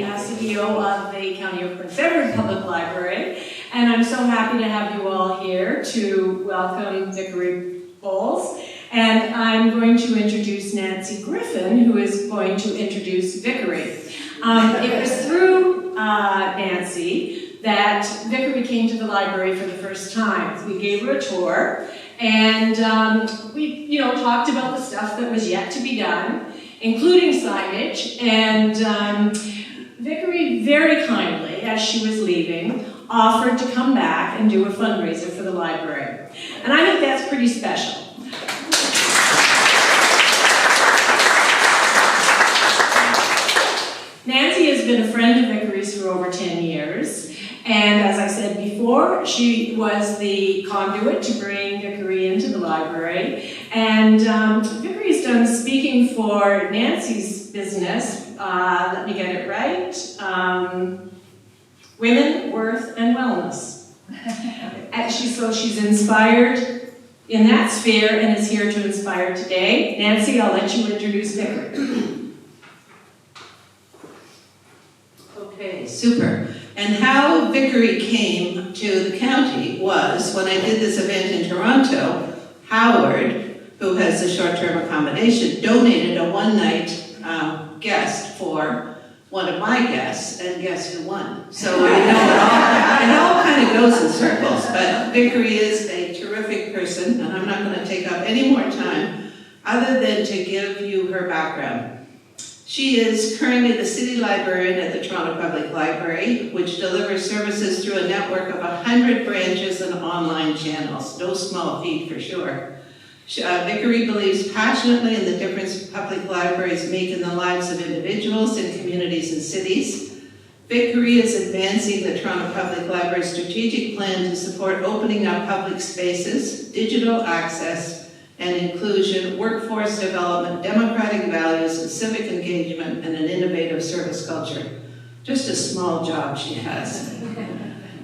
CEO of the County of Prince Edward Public Library, and I'm so happy to have you all here to welcome Vickery Bowles. And I'm going to introduce Nancy Griffin, who is going to introduce Vickery. It was through Nancy that Vickery came to the library for the first time. We gave her a tour, and we talked about the stuff that was yet to be done, including signage, and Vickery very kindly, as she was leaving, offered to come back and do a fundraiser for the library. And I think that's pretty special. Nancy has been a friend of Vickery's for over 10 years, and as I said before, she was the conduit to bring Vickery into the library, and Vickery's done speaking for Nancy's business, let me get it right, Women, Worth, and Wellness. So she's inspired in that sphere and is here to inspire today. Nancy, I'll let you introduce Vickery. Okay, super. And how Vickery came to the county was, when I did this event in Toronto, Howard, who has a short-term accommodation, donated a one-night guest for one of my guests, and guess who won? So I know it all kind of goes in circles, but Vickery is a terrific person, and I'm not going to take up any more time other than to give you her background. She is currently the city librarian at the Toronto Public Library, which delivers services through a network of 100 branches and online channels. No small feat for sure. Vickery believes passionately in the difference public libraries make in the lives of individuals and communities and cities. Vickery is advancing the Toronto Public Library strategic plan to support opening up public spaces, digital access, and inclusion, workforce development, democratic values, and civic engagement, and an innovative service culture. Just a small job she has.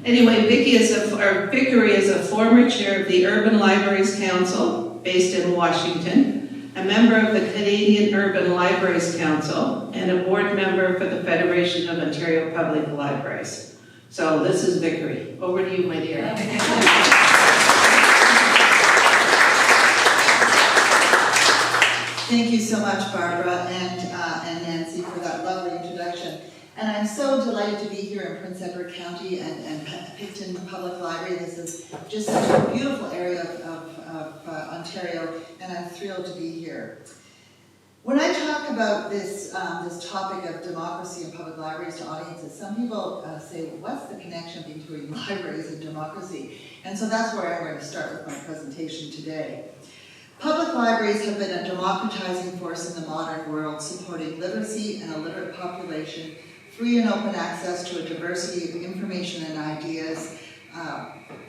Anyway, Vickery is a former chair of the Urban Libraries Council, based in Washington, a member of the Canadian Urban Libraries Council, and a board member for the Federation of Ontario Public Libraries. So this is Vickery. Over to you, my dear. Thank you so much, Barbara and Nancy, for that lovely introduction. And I'm so delighted to be here in Prince Edward County and Picton Public Library. This is just such a beautiful area of Ontario, and I'm thrilled to be here. When I talk about this topic of democracy and public libraries to audiences, some people say, well, what's the connection between libraries and democracy? And so that's where I'm going to start with my presentation today. Public libraries have been a democratizing force in the modern world, supporting literacy and a literate population, free and open access to a diversity of information and ideas,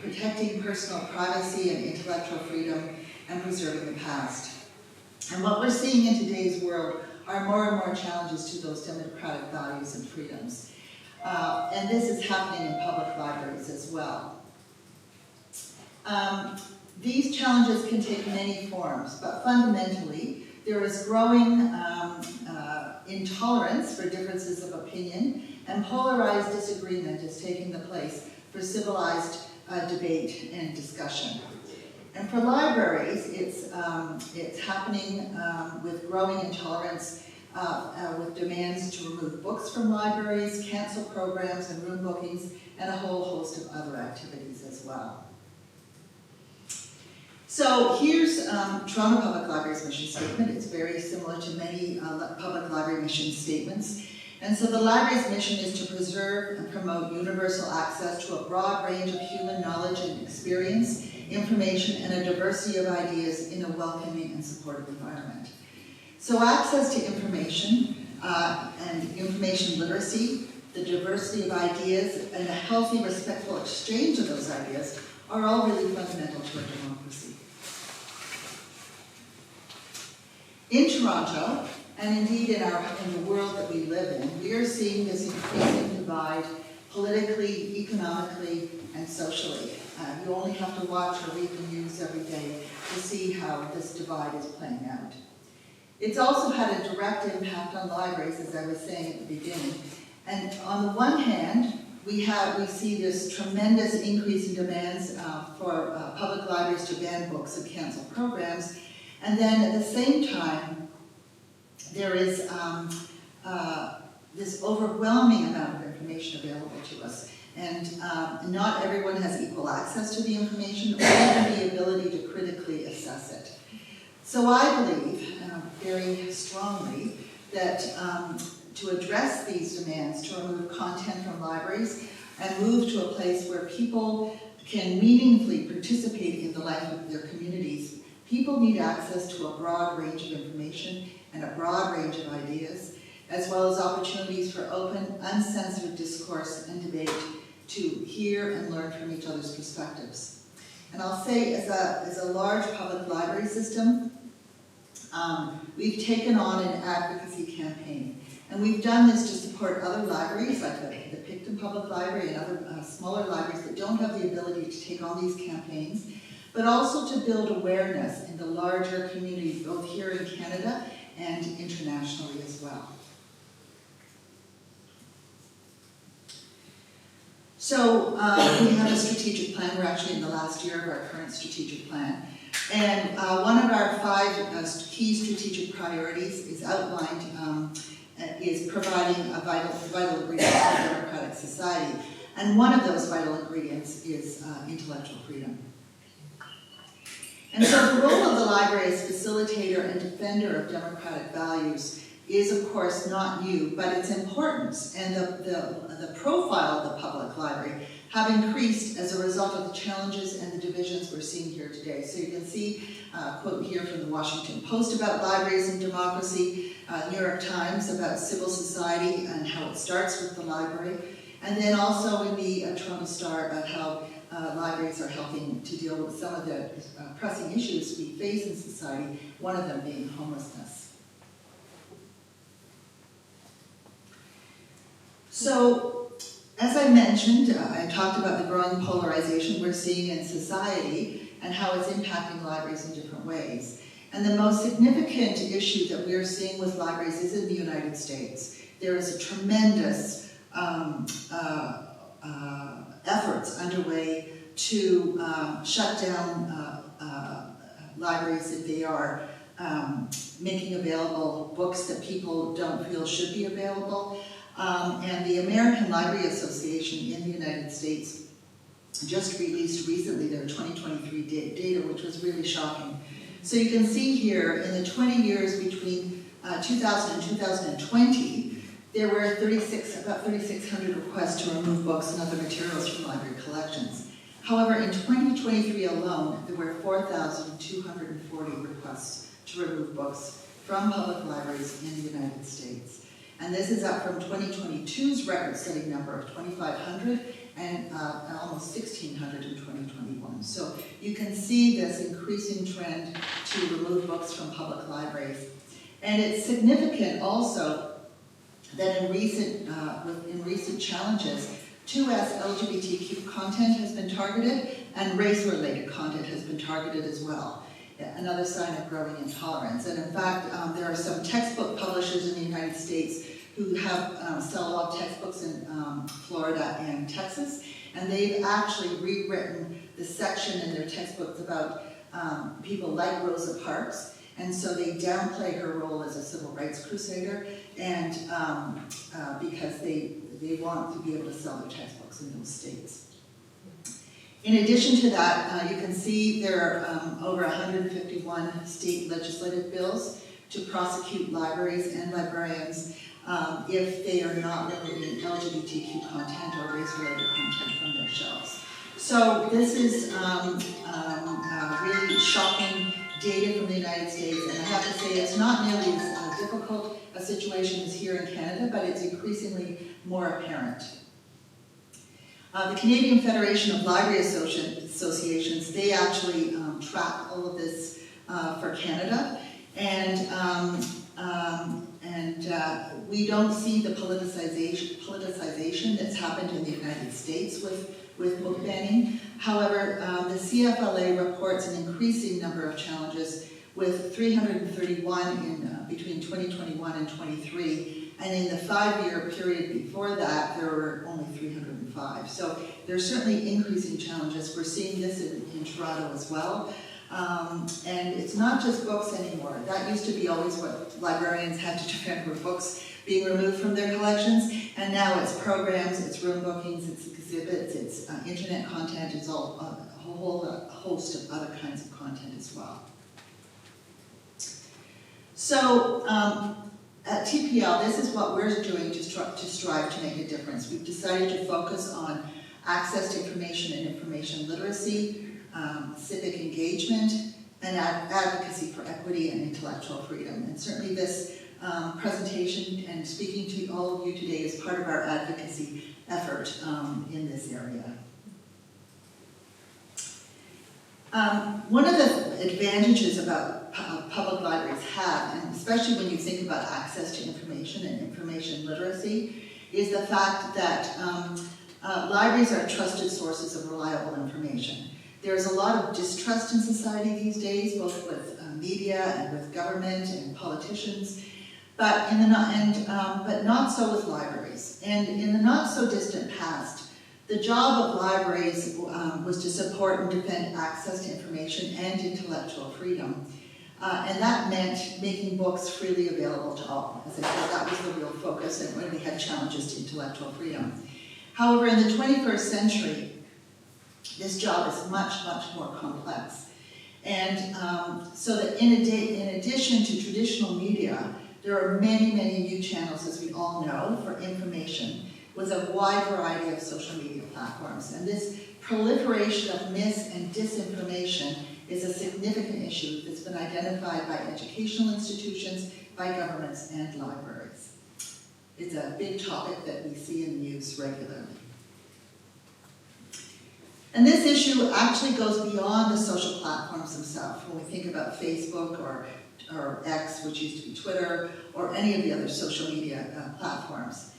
protecting personal privacy and intellectual freedom, and preserving the past. And what we're seeing in today's world are more and more challenges to those democratic values and freedoms. And this is happening in public libraries as well. These challenges can take many forms, but fundamentally, there is growing intolerance for differences of opinion, and polarized disagreement is taking the place for civilized debate and discussion. And for libraries, it's happening with growing intolerance, with demands to remove books from libraries, cancel programs and room bookings, and a whole host of other activities as well. So here's Toronto Public Library's mission statement. It's very similar to many public library mission statements. And so the library's mission is to preserve and promote universal access to a broad range of human knowledge and experience, information, and a diversity of ideas in a welcoming and supportive environment. So access to information and information literacy, the diversity of ideas, and a healthy, respectful exchange of those ideas are all really fundamental to our democracy. In Toronto, and indeed in the world that we live in, we are seeing this increasing divide politically, economically, and socially. You only have to watch or read the news every day to see how this divide is playing out. It's also had a direct impact on libraries, as I was saying at the beginning, And on the one hand, we see this tremendous increase in demands for public libraries to ban books and cancel programs. And then at the same time, there is this overwhelming amount of information available to us. And not everyone has equal access to the information or even the ability to critically assess it. So I believe very strongly that to address these demands, to remove content from libraries and move to a place where people can meaningfully participate in the life of their communities, people need access to a broad range of information and a broad range of ideas, as well as opportunities for open, uncensored discourse and debate to hear and learn from each other's perspectives. And I'll say, as a large public library system, we've taken on an advocacy campaign. And we've done this to support other libraries, like the Picton Public Library and other smaller libraries that don't have the ability to take on these campaigns, but also to build awareness in the larger community, both here in Canada and internationally as well. So we have a strategic plan. We're actually in the last year of our current strategic plan. And one of our 5 key strategic priorities is outlined, is providing a vital ingredient for a democratic society. And one of those vital ingredients is intellectual freedom. And so the role of the library as facilitator and defender of democratic values is, of course, not new, but its importance and the profile of the public library have increased as a result of the challenges and the divisions we're seeing here today. So you can see a quote here from the Washington Post about libraries and democracy, New York Times about civil society and how it starts with the library, and then also in the Toronto Star about how libraries are helping to deal with some of the pressing issues we face in society, one of them being homelessness. So, as I mentioned, I talked about the growing polarization we're seeing in society and how it's impacting libraries in different ways. And the most significant issue that we're seeing with libraries is in the United States. There is a tremendous efforts underway to shut down libraries if they are making available books that people don't feel should be available. And the American Library Association in the United States just released recently their 2023 data, which was really shocking. So you can see here, in the 20 years between 2000 and 2020, there were about 3,600 requests to remove books and other materials from library collections. However, in 2023 alone, there were 4,240 requests to remove books from public libraries in the United States. And this is up from 2022's record-setting number of 2,500 and almost 1,600 in 2021. So you can see this increasing trend to remove books from public libraries. And it's significant also that in recent challenges, 2S LGBTQ content has been targeted and race-related content has been targeted as well. Another sign of growing intolerance. And in fact, there are some textbook publishers in the United States who have sell log textbooks in Florida and Texas, and they've actually rewritten the section in their textbooks about people like Rosa Parks, and so they downplay her role as a civil rights crusader, and because they want to be able to sell their textbooks in those states. In addition to that, you can see there are over 151 state legislative bills to prosecute libraries and librarians if they are not removing LGBTQ content or race-related content from their shelves. So this is really shocking data from the United States, and I have to say it's not nearly as difficult a situation as here in Canada, but it's increasingly more apparent. The Canadian Federation of Library Associations, they actually track all of this for Canada, and we don't see the politicization that's happened in the United States with book banning. However, the CFLA reports an increasing number of challenges, with 331 in between 2021 and 23 and in the 5-year period before that, there were only 305. So there's certainly increasing challenges. We're seeing this in Toronto as well. And it's not just books anymore. That used to be always what librarians had to defend, were books being removed from their collections, and now it's programs, it's room bookings, it's exhibits, it's internet content, it's all a whole host of other kinds of content as well. So at TPL, this is what we're doing to strive to make a difference. We've decided to focus on access to information and information literacy, civic engagement, and advocacy for equity and intellectual freedom. And certainly this presentation and speaking to all of you today is part of our advocacy effort in this area. One of the advantages about public libraries have, and especially when you think about access to information and information literacy, is the fact that libraries are trusted sources of reliable information. There's a lot of distrust in society these days, both with media and with government and politicians, but not so with libraries. And in the not so distant past, the job of libraries was to support and defend access to information and intellectual freedom. And that meant making books freely available to all. As I said, that was the real focus, and when we had challenges to intellectual freedom. However, in the 21st century, this job is much, much more complex. And so that in addition to traditional media, there are many, many new channels, as we all know, for information, with a wide variety of social media platforms. And this proliferation of mis- and disinformation is a significant issue that's been identified by educational institutions, by governments, and libraries. It's a big topic that we see in the news regularly. And this issue actually goes beyond the social platforms themselves. When we think about Facebook or X, which used to be Twitter, or any of the other social media platforms.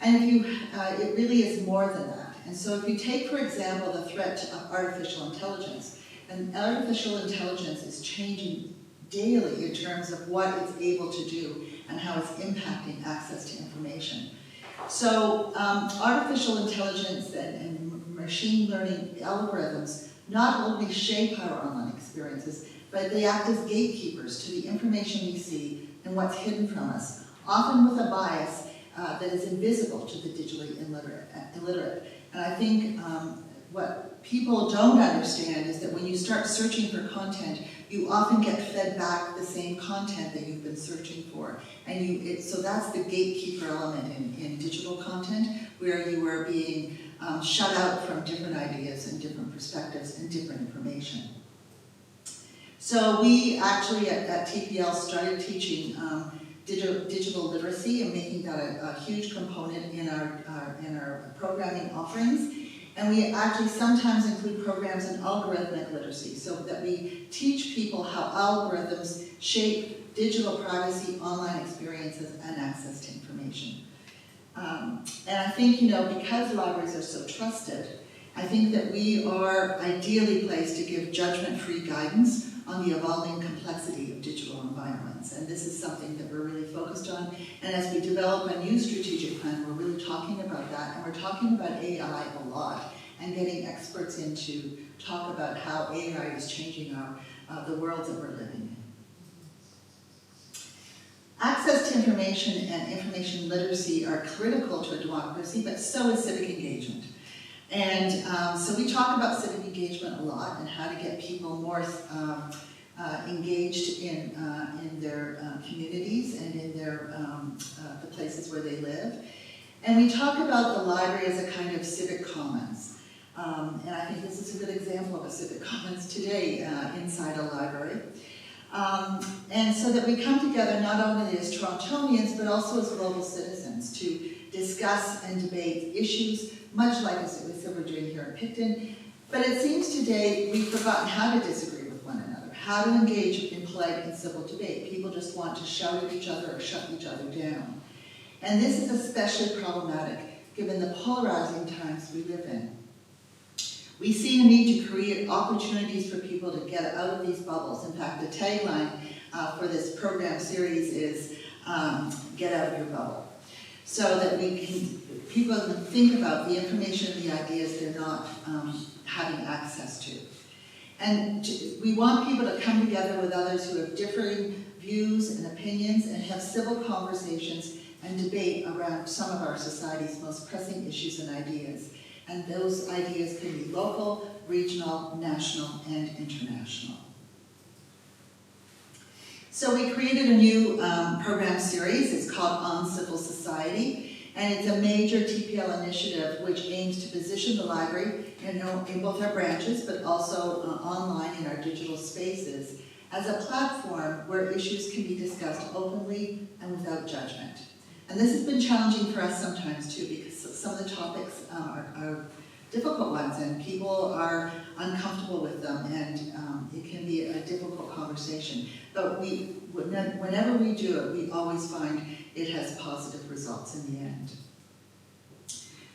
And it really is more than that. And so if you take, for example, the threat to artificial intelligence, and artificial intelligence is changing daily in terms of what it's able to do and how it's impacting access to information. So artificial intelligence and machine learning algorithms not only shape our online experiences, but they act as gatekeepers to the information we see and what's hidden from us, often with a bias that is invisible to the digitally illiterate. And I think what people don't understand is that when you start searching for content, you often get fed back the same content that you've been searching for. And so that's the gatekeeper element in digital content, where you are being shut out from different ideas and different perspectives and different information. So we actually at TPL started teaching digital literacy and making that a huge component in our programming offerings. And we actually sometimes include programs in algorithmic literacy, so that we teach people how algorithms shape digital privacy, online experiences, and access to information. And I think, because libraries are so trusted, I think that we are ideally placed to give judgment-free guidance on the evolving complexity of digital environments. And this is something that we're really focused on. And as we develop a new strategic plan, we're really talking about that. And we're talking about AI a lot and getting experts in to talk about how AI is changing the world that we're living in. Access to information and information literacy are critical to a democracy, but so is civic engagement. And so we talk about civic engagement a lot and how to get people more engaged in their communities and in the places where they live. And we talk about the library as a kind of civic commons. And I think this is a good example of a civic commons today inside a library. And so that we come together not only as Torontonians, but also as global citizens to discuss and debate issues, much like as we're doing here in Picton. But it seems today we've forgotten how to disagree with one another, how to engage in polite and civil debate. People just want to shout at each other or shut each other down. And this is especially problematic given the polarizing times we live in. We see a need to create opportunities for people to get out of these bubbles. In fact, the tagline for this program series is, get out of your bubble. so that people can think about the information and the ideas they're not having access to. And we want people to come together with others who have differing views and opinions and have civil conversations and debate around some of our society's most pressing issues and ideas. And those ideas can be local, regional, national, and international. So we created a new program series. It's called On Civil Society. And it's a major TPL initiative which aims to position the library in both our branches, but also online in our digital spaces, as a platform where issues can be discussed openly and without judgment. And this has been challenging for us sometimes too, because some of the topics are difficult ones and people are uncomfortable with them, and it can be a difficult conversation. But whenever we do it, we always find it has positive results in the end.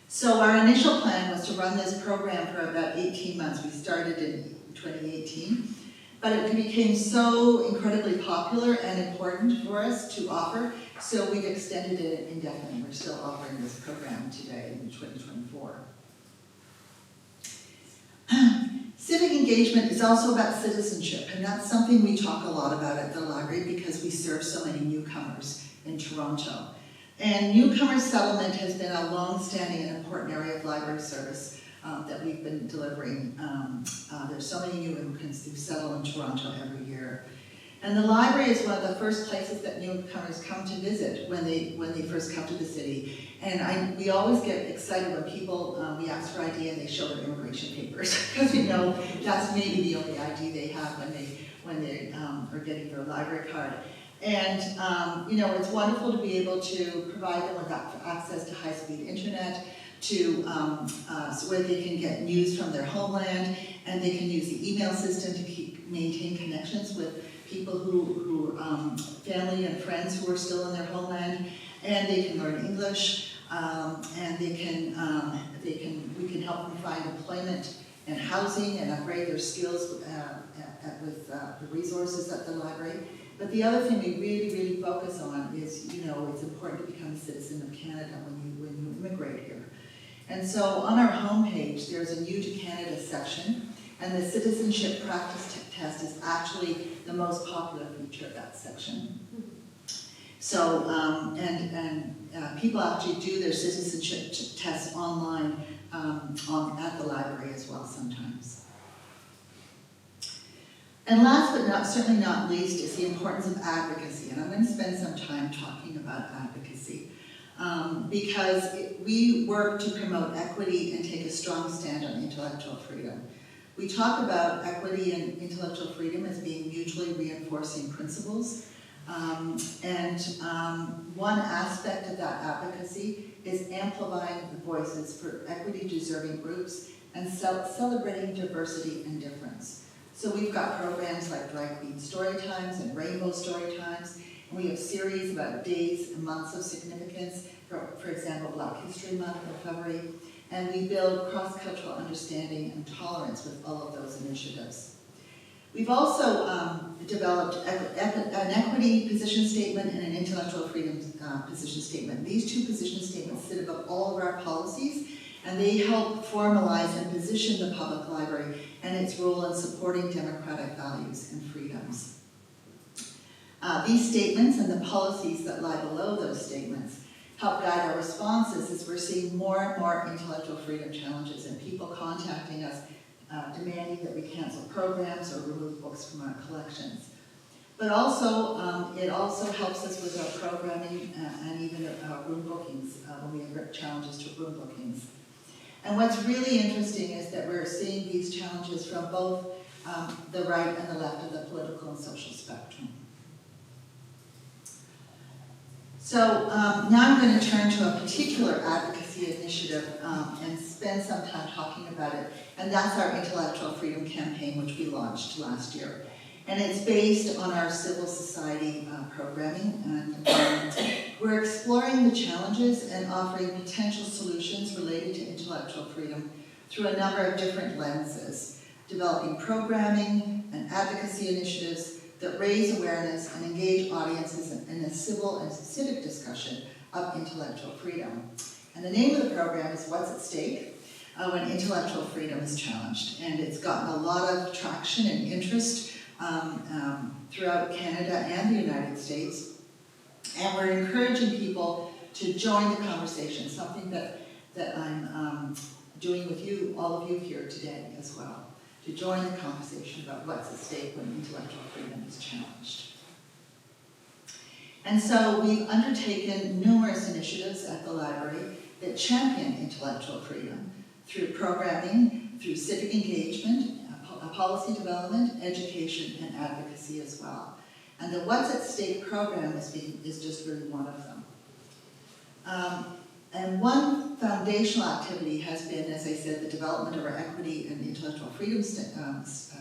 So our initial plan was to run this program for about 18 months. We started in 2018, but it became so incredibly popular and important for us to offer, so we've extended it indefinitely. We're still offering this program today in 2024. Civic engagement is also about citizenship, and that's something we talk a lot about at the library because we serve so many newcomers in Toronto. And newcomer settlement has been a long-standing and important area of library service that we've been delivering. There's so many new immigrants who settle in Toronto every year. And the library is one of the first places that newcomers come to visit when they first come to the city. And we always get excited when people, we ask for ID and they show their immigration papers, because we know that's maybe the only ID they have when they are getting their library card. And it's wonderful to be able to provide them with access to high-speed internet, so where they can get news from their homeland, and they can use the email system to maintain connections with people who family and friends who are still in their homeland, and they can learn English, and we can help them find employment and housing and upgrade their skills with the resources at the library. But the other thing we really, really focus on is, it's important to become a citizen of Canada when you immigrate here. And so on our homepage, there's a New to Canada section, and the citizenship practice test is actually the most popular feature of that section. So, people actually do their citizenship tests online at the library as well sometimes. And last but certainly not least is the importance of advocacy. And I'm going to spend some time talking about advocacy because we work to promote equity and take a strong stand on intellectual freedom. We talk about equity and intellectual freedom as being mutually reinforcing principles. One aspect of that advocacy is amplifying the voices for equity-deserving groups and celebrating diversity and difference. So we've got programs like Drag Queen Storytimes and Rainbow Storytimes, and we have series about days and months of significance, for example, Black History Month in February, and we build cross-cultural understanding and tolerance with all of those initiatives. We've also developed an equity position statement and an intellectual freedom position statement. These two position statements sit above all of our policies, and they help formalize and position the public library and its role in supporting democratic values and freedoms. These statements and the policies that lie below those statements help guide our responses as we're seeing more and more intellectual freedom challenges and people contacting us demanding that we cancel programs or remove books from our collections. But also, it also helps us with our programming and even room bookings when we have challenges to room bookings. And what's really interesting is that we're seeing these challenges from both the right and the left of the political and social spectrum. So now I'm going to turn to a particular advocacy initiative and spend some time talking about it, and that's our Intellectual Freedom Campaign, which we launched last year. And it's based on our civil society programming, and we're exploring the challenges and offering potential solutions related to intellectual freedom through a number of different lenses, developing programming and advocacy initiatives that raise awareness and engage audiences in a civil and civic discussion of intellectual freedom. And the name of the program is What's at Stake When Intellectual Freedom is Challenged. And it's gotten a lot of traction and interest throughout Canada and the United States. And we're encouraging people to join the conversation, something that I'm doing with you, all of you here today as well, to join the conversation about what's at stake when intellectual freedom is challenged. And so we've undertaken numerous initiatives at the library that champion intellectual freedom through programming, through civic engagement, policy development, education, and advocacy as well. And the What's at Stake program is just really one of them. And one foundational activity has been, as I said, the development of our equity and intellectual freedom statements.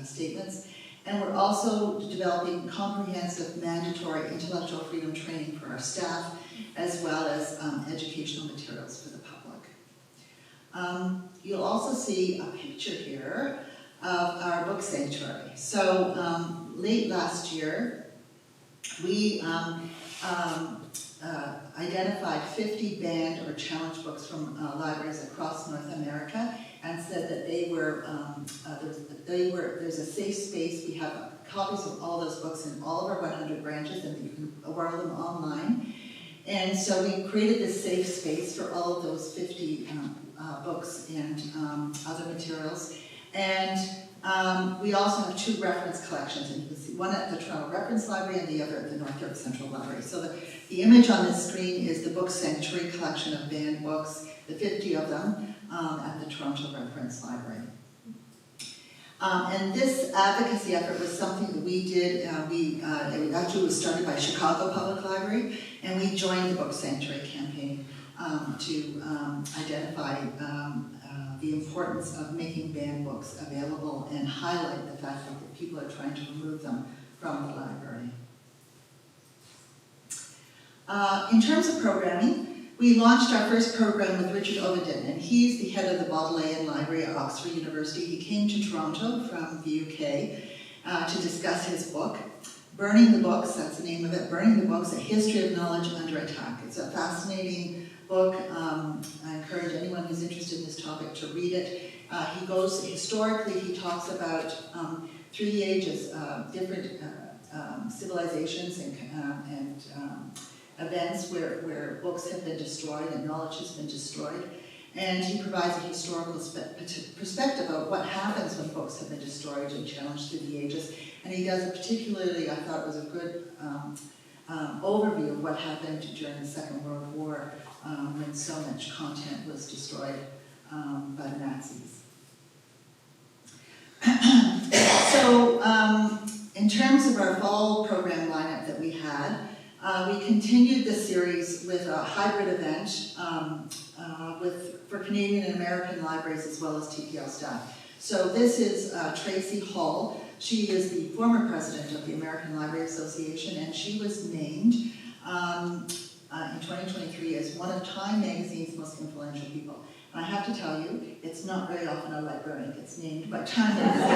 And we're also developing comprehensive mandatory intellectual freedom training for our staff, as well as educational materials for the public. You'll also see a picture here of our book sanctuary. So late last year, we identified 50 banned or challenged books from libraries across North America, and said that there's a safe space. We have copies of all those books in all of our 100 branches, and you can borrow them online. And so we created this safe space for all of those 50 books and other materials. And we also have 2 reference collections, and you can see one at the Toronto Reference Library and the other at the North York Central Library. So the image on this screen is the Book Sanctuary collection of banned books, the 50 of them, at the Toronto Reference Library. And this advocacy effort was something that we did. It actually was started by Chicago Public Library, and we joined the Book Sanctuary campaign to identify the importance of making banned books available and highlight the fact that people are trying to remove them from the library. In terms of programming, we launched our first program with Richard Ovenden, and he's the head of the Bodleian Library at Oxford University. He came to Toronto from the UK to discuss his book, Burning the Books, that's the name of it, Burning the Books, A History of Knowledge Under Attack. It's a fascinating book. I encourage anyone who's interested in this topic to read it. He goes, historically, he talks about through the ages, different civilizations and events where books have been destroyed and knowledge has been destroyed. And he provides a historical perspective of what happens when books have been destroyed and challenged through the ages. And he does a particularly, I thought it was a good overview of what happened during the Second World War when so much content was destroyed by the Nazis. So in terms of our fall program lineup that we had, we continued the series with a hybrid event for Canadian and American libraries as well as TPL staff. So this is Tracy Hall. She is the former president of the American Library Association, and she was named in 2023 as one of Time Magazine's most influential people. And I have to tell you, it's not very often a librarian gets named by Time Magazine.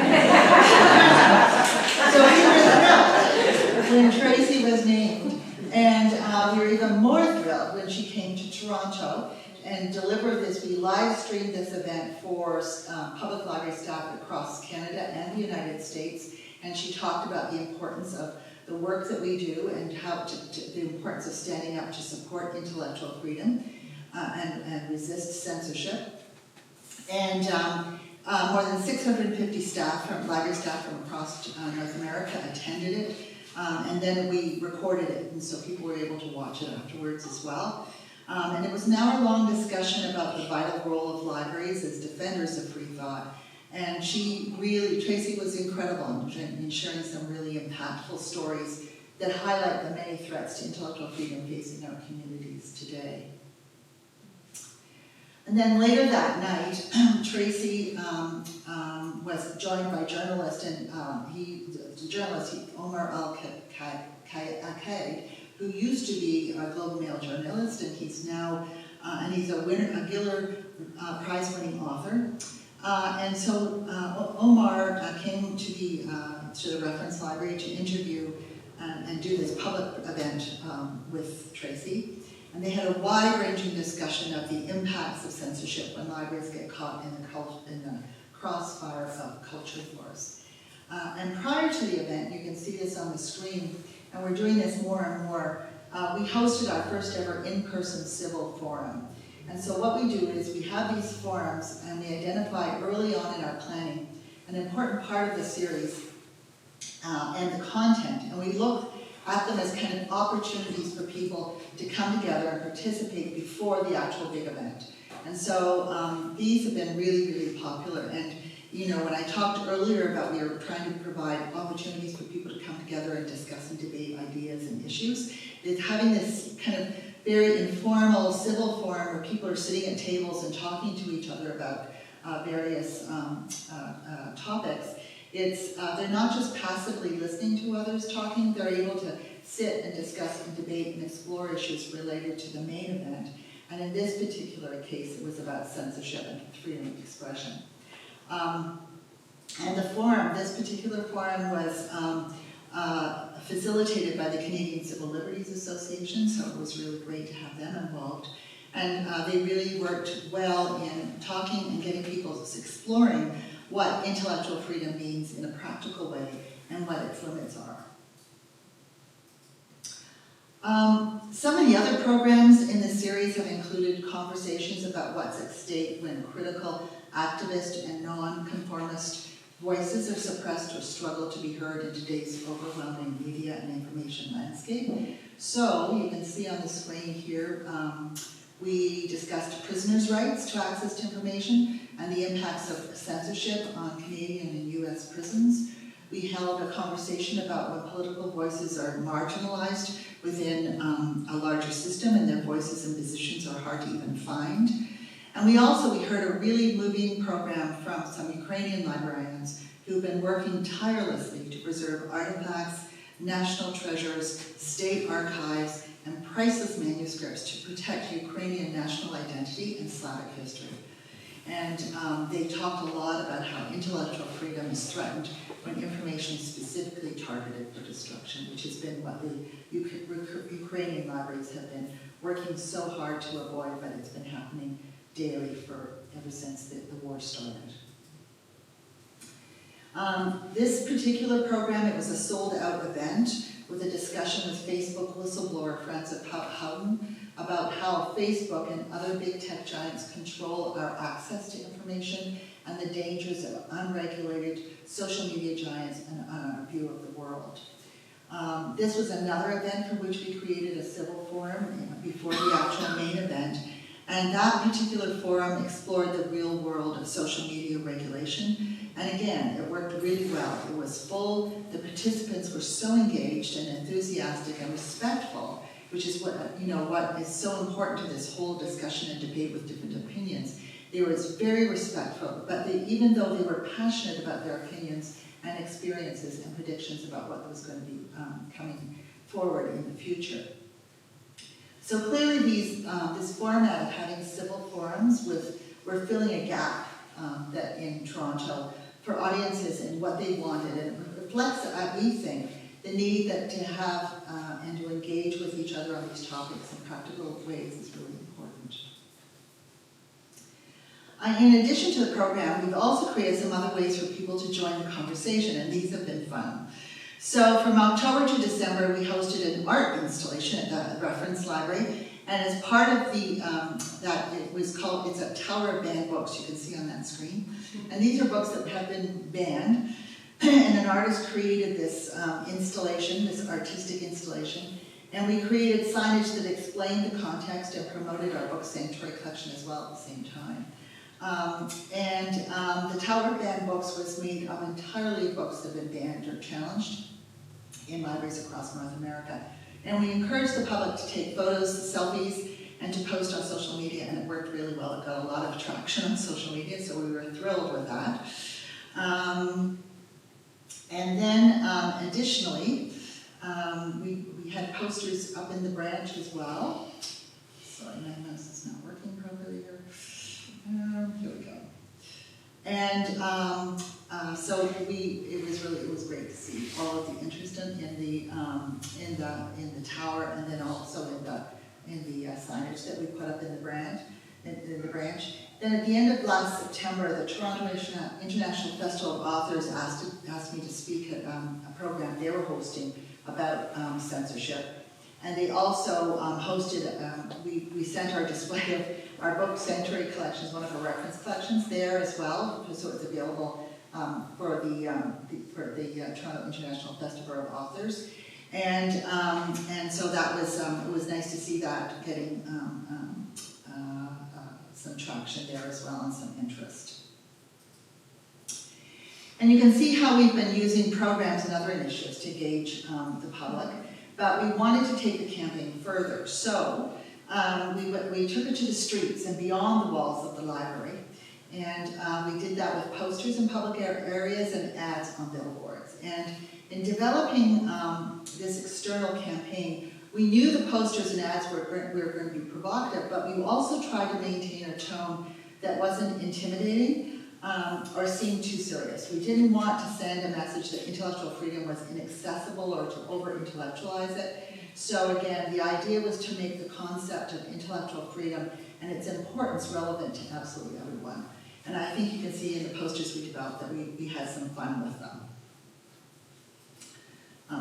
So we were thrilled when Tracy was named. And we were even more thrilled when she came to Toronto and delivered this. We live streamed this event for public library staff across Canada and the United States. And she talked about the importance of the work that we do and how the importance of standing up to support intellectual freedom and resist censorship. And more than 650 library staff from across North America attended it. And then we recorded it, and so people were able to watch it afterwards as well. And it was an hour-long discussion about the vital role of libraries as defenders of free thought. And Tracy was incredible in sharing some really impactful stories that highlight the many threats to intellectual freedom facing our communities today. And then later that night, Tracy was joined by journalist, and Omar Al-Qaid, who used to be a Globe Mail journalist, and he's now, he's a Giller Prize-winning author. And so Omar came to the Reference Library to interview and do this public event with Tracy. And they had a wide-ranging discussion of the impacts of censorship when libraries get caught in the crossfire of culture wars. And prior to the event, you can see this on the screen, and we're doing this more and more, we hosted our first ever in-person civil forum. And so what we do is we have these forums and we identify early on in our planning an important part of the series and the content, and we look at them as kind of opportunities for people to come together and participate before the actual big event. And so these have been really, really popular. And you know, when I talked earlier about we are trying to provide opportunities for people to come together and discuss and debate ideas and issues, it's having this kind of very informal civil forum where people are sitting at tables and talking to each other about various topics. They're not just passively listening to others talking, they're able to sit and discuss and debate and explore issues related to the main event. And in this particular case, it was about censorship and freedom of expression. And the forum, this particular forum was facilitated by the Canadian Civil Liberties Association, so it was really great to have them involved. And they really worked well in talking and getting people exploring what intellectual freedom means in a practical way and what its limits are. Some of the other programs in this series have included conversations about what's at stake when critical, activist, and non-conformist voices are suppressed or struggle to be heard in today's overwhelming media and information landscape. So you can see on the screen here, we discussed prisoners' rights to access to information and the impacts of censorship on Canadian and US prisons. We held a conversation about when political voices are marginalized within a larger system and their voices and positions are hard to even find. And we heard a really moving program from some Ukrainian librarians who've been working tirelessly to preserve artifacts, national treasures, state archives, and priceless manuscripts to protect Ukrainian national identity and Slavic history. And they talked a lot about how intellectual freedom is threatened when information is specifically targeted for destruction, which has been what the Ukrainian libraries have been working so hard to avoid, but it's been happening daily ever since the war started. This particular program, it was a sold-out event with a discussion with Facebook whistleblower Francis Houghton about how Facebook and other big tech giants control our access to information and the dangers of unregulated social media giants and our view of the world. This was another event for which we created a civil forum before the actual main event, and that particular forum explored the real world of social media regulation. And again, it worked really well. It was full, the participants were so engaged and enthusiastic and respectful, which is what is so important to this whole discussion and debate with different opinions. They were very respectful, but even though they were passionate about their opinions and experiences and predictions about what was going to be coming forward in the future. So clearly this format of having civil forums we're filling a gap that in Toronto for audiences and what they wanted, and it reflects, we think, the need to have and to engage with each other on these topics in practical ways is really important. In addition to the program, we've also created some other ways for people to join the conversation, and these have been fun. So from October to December, we hosted an art installation at the Reference Library, and as part of it's a tower of banned books you can see on that screen. And these are books that have been banned, and an artist created this installation, this artistic installation, and we created signage that explained the context and promoted our book sanctuary collection as well at the same time. The Tower of Banned Books was made of entirely books that have been banned or challenged in libraries across North America. And we encouraged the public to take photos, selfies, and to post on social media, and it worked really well. It got a lot of traction on social media, so we were thrilled with that. Additionally, we had posters up in the branch as well. Sorry, my mouse is not working properly here. Here we go. And it was great to see all of the interest in the tower, and then also signage that we put up in the branch. Then at the end of last September, the Toronto International Festival of Authors asked me to speak at a program they were hosting about censorship. And they also hosted, we sent our display of our book Century collections, one of our reference collections there as well, so it's available for the Toronto International Festival of Authors. And so that was, it was nice to see that getting some traction there as well and some interest. And you can see how we've been using programs and other initiatives to engage the public, but we wanted to take the campaign further. So we took it to the streets and beyond the walls of the library. And we did that with posters in public areas and ads on billboards. And in developing this external campaign, we knew the posters and ads were going to be provocative, but we also tried to maintain a tone that wasn't intimidating or seemed too serious. We didn't want to send a message that intellectual freedom was inaccessible or to over-intellectualize it. So again, the idea was to make the concept of intellectual freedom and its importance relevant to absolutely everyone. And I think you can see in the posters we developed that we had some fun with them.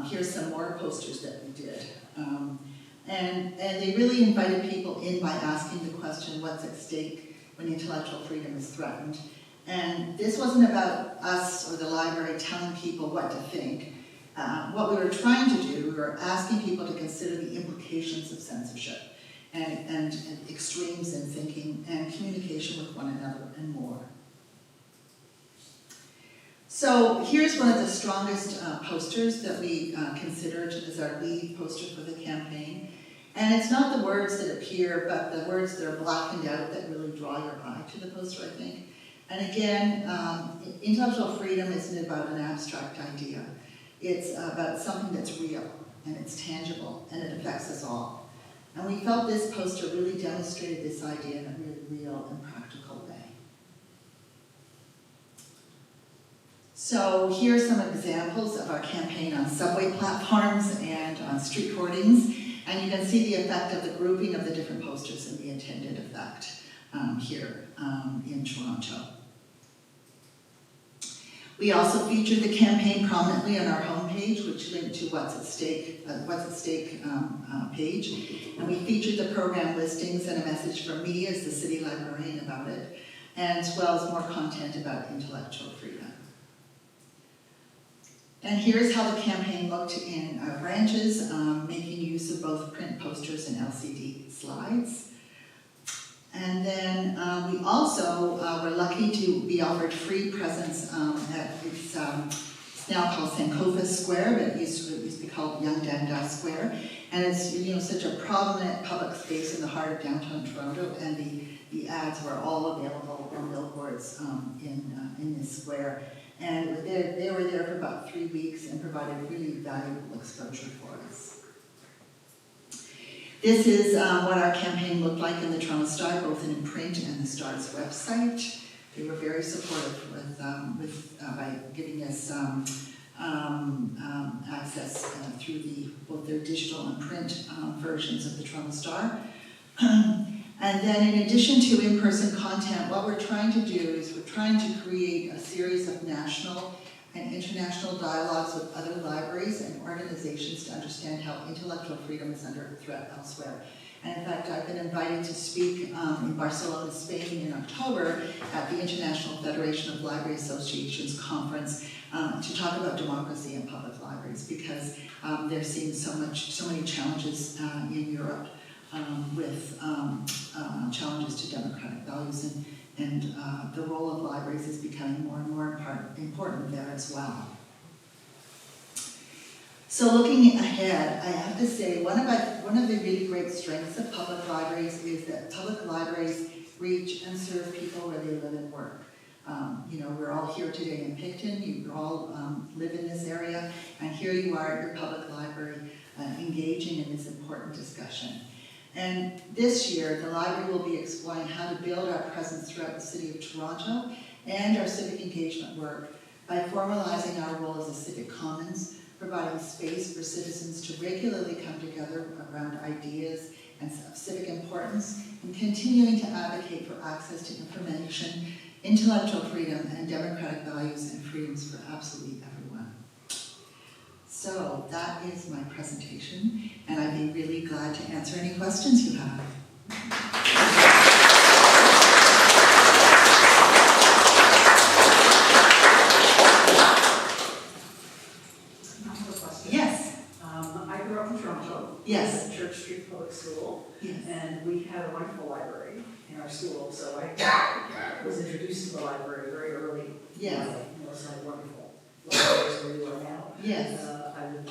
Here's some more posters that we did. And they really invited people in by asking the question, what's at stake when intellectual freedom is threatened? And this wasn't about us or the library telling people what to think. What we were trying to do, we were asking people to consider the implications of censorship and extremes in thinking and communication with one another and more. So here's one of the strongest posters that we considered as our lead poster for the campaign. And it's not the words that appear, but the words that are blackened out that really draw your eye to the poster, I think. And again, intellectual freedom isn't about an abstract idea. It's about something that's real, and it's tangible, and it affects us all. And we felt this poster really demonstrated this idea in a really real and practical way. So here are some examples of our campaign on subway platforms and on street hoardings. And you can see the effect of the grouping of the different posters and the intended effect here in Toronto. We also featured the campaign prominently on our homepage, which linked to What's at Stake page. And we featured the program listings and a message from me as the city librarian about it, and as well as more content about intellectual freedom. And here's how the campaign looked in our branches, making use of both print posters and LCD slides. And then we also were lucky to be offered free presence at it's now called Sankofa Square, but it used to be called Young Dundas Square. And it's such a prominent public space in the heart of downtown Toronto, and the ads were all available on billboards in this square. And they were there for about 3 weeks and provided really valuable exposure for us. This is what our campaign looked like in the Toronto Star, both in print and the Star's website. They were very supportive by giving us access through both their digital and print versions of the Toronto Star. And then in addition to in-person content, what we're trying to do is we're trying to create a series of national and international dialogues with other libraries and organizations to understand how intellectual freedom is under threat elsewhere. And in fact, I've been invited to speak in Barcelona, Spain in October at the International Federation of Library Associations conference to talk about democracy in public libraries, because they're seeing so many challenges in Europe with challenges to democratic values, and the role of libraries is becoming more and more important there as well. So looking ahead, I have to say one of the really great strengths of public libraries is that public libraries reach and serve people where they live and work. We're all here today in Picton, you all live in this area, and here you are at your public library engaging in this important discussion. And this year, the library will be exploring how to build our presence throughout the city of Toronto and our civic engagement work by formalizing our role as a civic commons, providing space for citizens to regularly come together around ideas and of civic importance, and continuing to advocate for access to information, intellectual freedom, and democratic values and freedoms for absolutely everyone. So that is my presentation, and I'd be really glad to answer any questions you have. Yes. I grew up in Toronto. Yes. At Church Street Public School. Yes. And we had a wonderful library in our school, so I was introduced to the library very early. Yes. It was like wonderful. Libraries where you are now. Yes. I would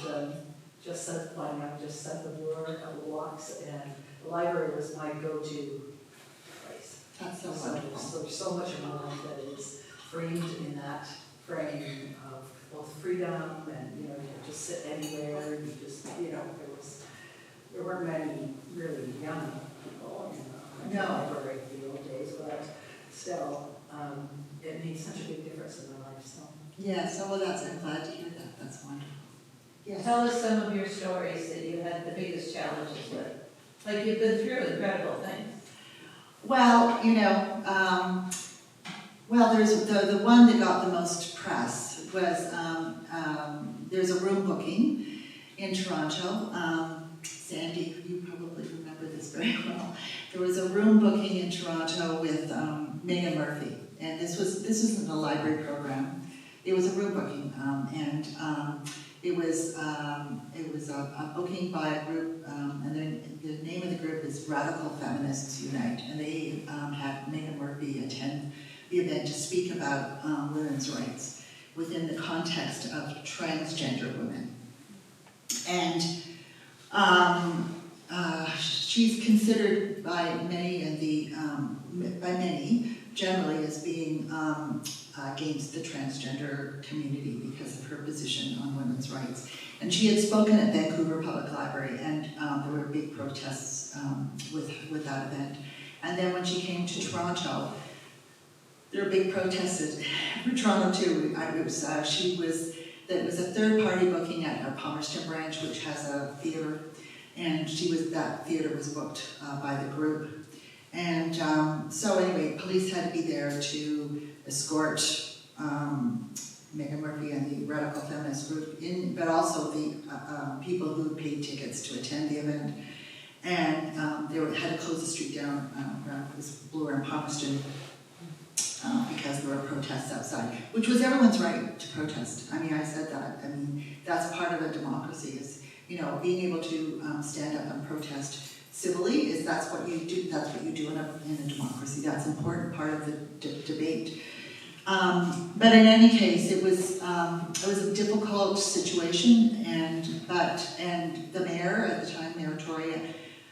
just set the door a couple blocks, and the library was my go-to place. That's so So wonderful. there's so much of my life that is framed in that frame of both freedom and, you could just sit anywhere, and you just, there weren't many really young people in the library in the old days, but still, it made such a big difference in my life, so. Yeah, so well, I'm glad to hear that. That's wonderful. Yes. Tell us some of your stories that you had the biggest challenges with. Like you've been through incredible things. Well, there's the one that got the most press was there's a room booking in Toronto. Sandy, you probably remember this very well. There was a room booking in Toronto with Megan Murphy, and this wasn't a library program. It was a room booking, and it was a booking by a group, and the name of the group is Radical Feminists Unite, and they had Megan Murphy attend the event to speak about women's rights within the context of transgender women. And she's considered by many generally as being against the transgender community because of her position on women's rights. And she had spoken at Vancouver Public Library, and there were big protests with that event. And then when she came to Toronto, there were big protests for Toronto too. It was a third-party booking at a Palmerston branch, which has a theater, and that theater was booked by the group. And so anyway, police had to be there to escort Megan Murphy and the Radical Feminist group in, but also the people who paid tickets to attend the event. And they had to close the street down around Bloor and Palmerston because there were protests outside, which was everyone's right to protest. I mean, I said that. I mean, that's part of a democracy is, being able to stand up and protest civilly that's what you do. That's what you do in a democracy. That's an important part of the debate. But in any case, it was a difficult situation, and the mayor at the time, Mayor Toria,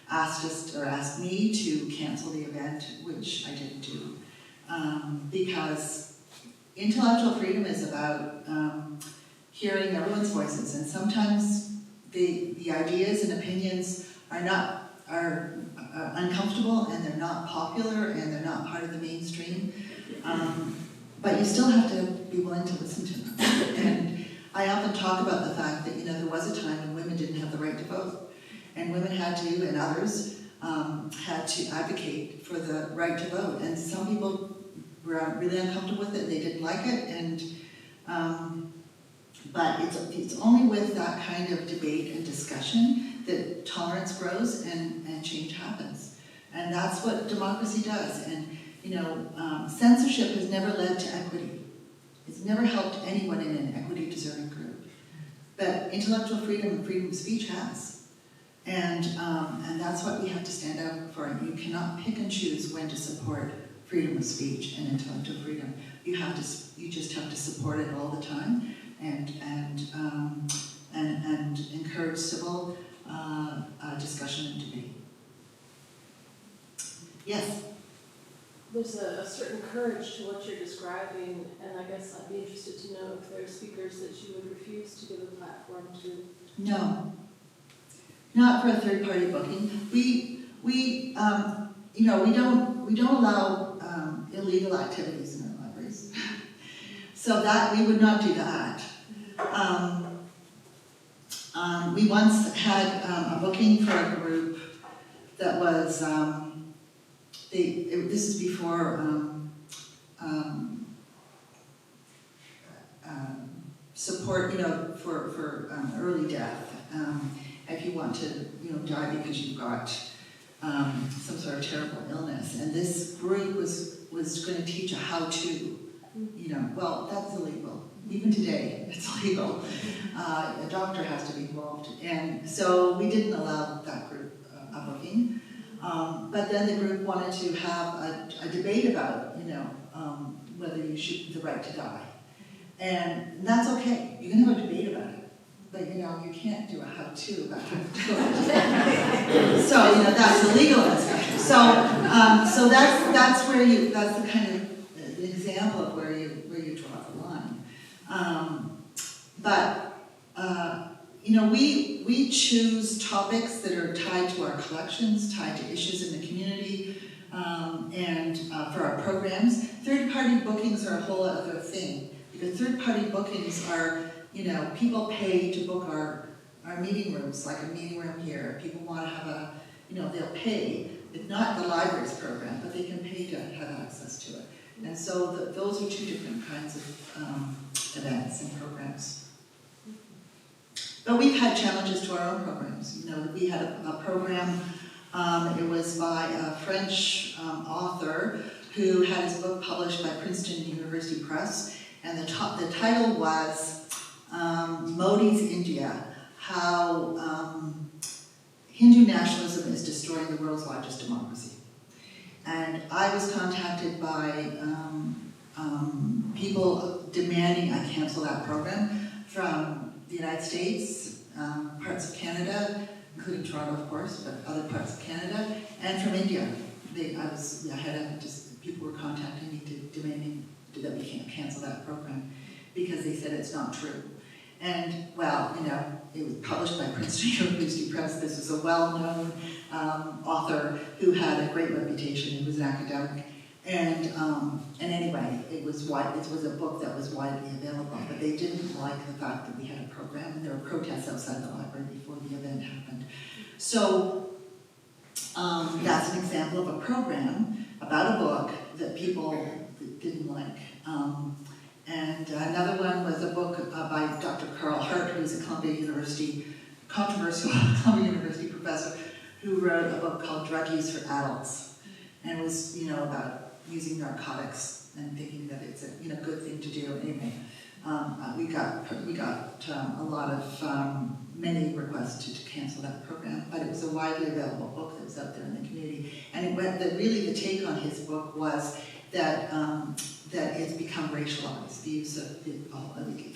asked me to cancel the event, which I didn't do, because intellectual freedom is about hearing everyone's voices, and sometimes the ideas and opinions are uncomfortable, and they're not popular, and they're not part of the mainstream. But you still have to be willing to listen to them. And I often talk about the fact that, there was a time when women didn't have the right to vote. And women had to, and others, had to advocate for the right to vote. And some people were really uncomfortable with it, and they didn't like it. And but it's only with that kind of debate and discussion that tolerance grows and change happens. And that's what democracy does. And censorship has never led to equity. It's never helped anyone in an equity-deserving group. But intellectual freedom and freedom of speech has. And that's what we have to stand out for. And you cannot pick and choose when to support freedom of speech and intellectual freedom. You just have to support it all the time and encourage civil discussion and debate. Yes. There's a certain courage to what you're describing, and I guess I'd be interested to know if there are speakers that you would refuse to give a platform to. No, not for a third-party booking. We don't allow illegal activities in our libraries, so that we would not do that. We once had a booking for a group that was, this is before support, for early death. If you want to, die because you've got some sort of terrible illness. And this group was going to teach a how-to, well, that's illegal. Even today, it's illegal. A doctor has to be involved. And so we didn't allow that group a booking. But then the group wanted to have a debate about, whether you should the right to die. And that's okay. You can have a debate about it. But, you can't do a how-to about how to do it. So, that's illegal in this country. So that's where that's the kind of example of where you draw the line. We choose topics that are tied to our collections, tied to issues in the community, and for our programs. Third-party bookings are a whole other thing, because third-party bookings are, people pay to book our meeting rooms, like a meeting room here. People want to have they'll pay. It's not the library's program, but they can pay to have access to it. And so those are two different kinds of events and programs. But we've had challenges to our own programs. We had a program, it was by a French author who had his book published by Princeton University Press, and the title was Modi's India, How Hindu Nationalism is Destroying the World's Largest Democracy. And I was contacted by people demanding I cancel that program from the United States, parts of Canada, including Toronto, of course, but other parts of Canada, and from India. People were contacting me demanding that we can't cancel that program because they said it's not true. And, it was published by Princeton University Press. This was a well-known author who had a great reputation. He was an academic. And anyway, it was a book that was widely available, but they didn't like the fact that we had a program, and there were protests outside the library before the event happened. So that's an example of a program about a book that people didn't like. And another one was a book by Dr. Carl Hart, who's a controversial Columbia University professor, who wrote a book called Drug Use for Adults. And it was, about using narcotics and thinking that it's a good thing to do. Anyway, we got a lot of many requests to cancel that program, but it was a widely available book that was out there in the community. And really the take on his book was that it's become racialized. The use of the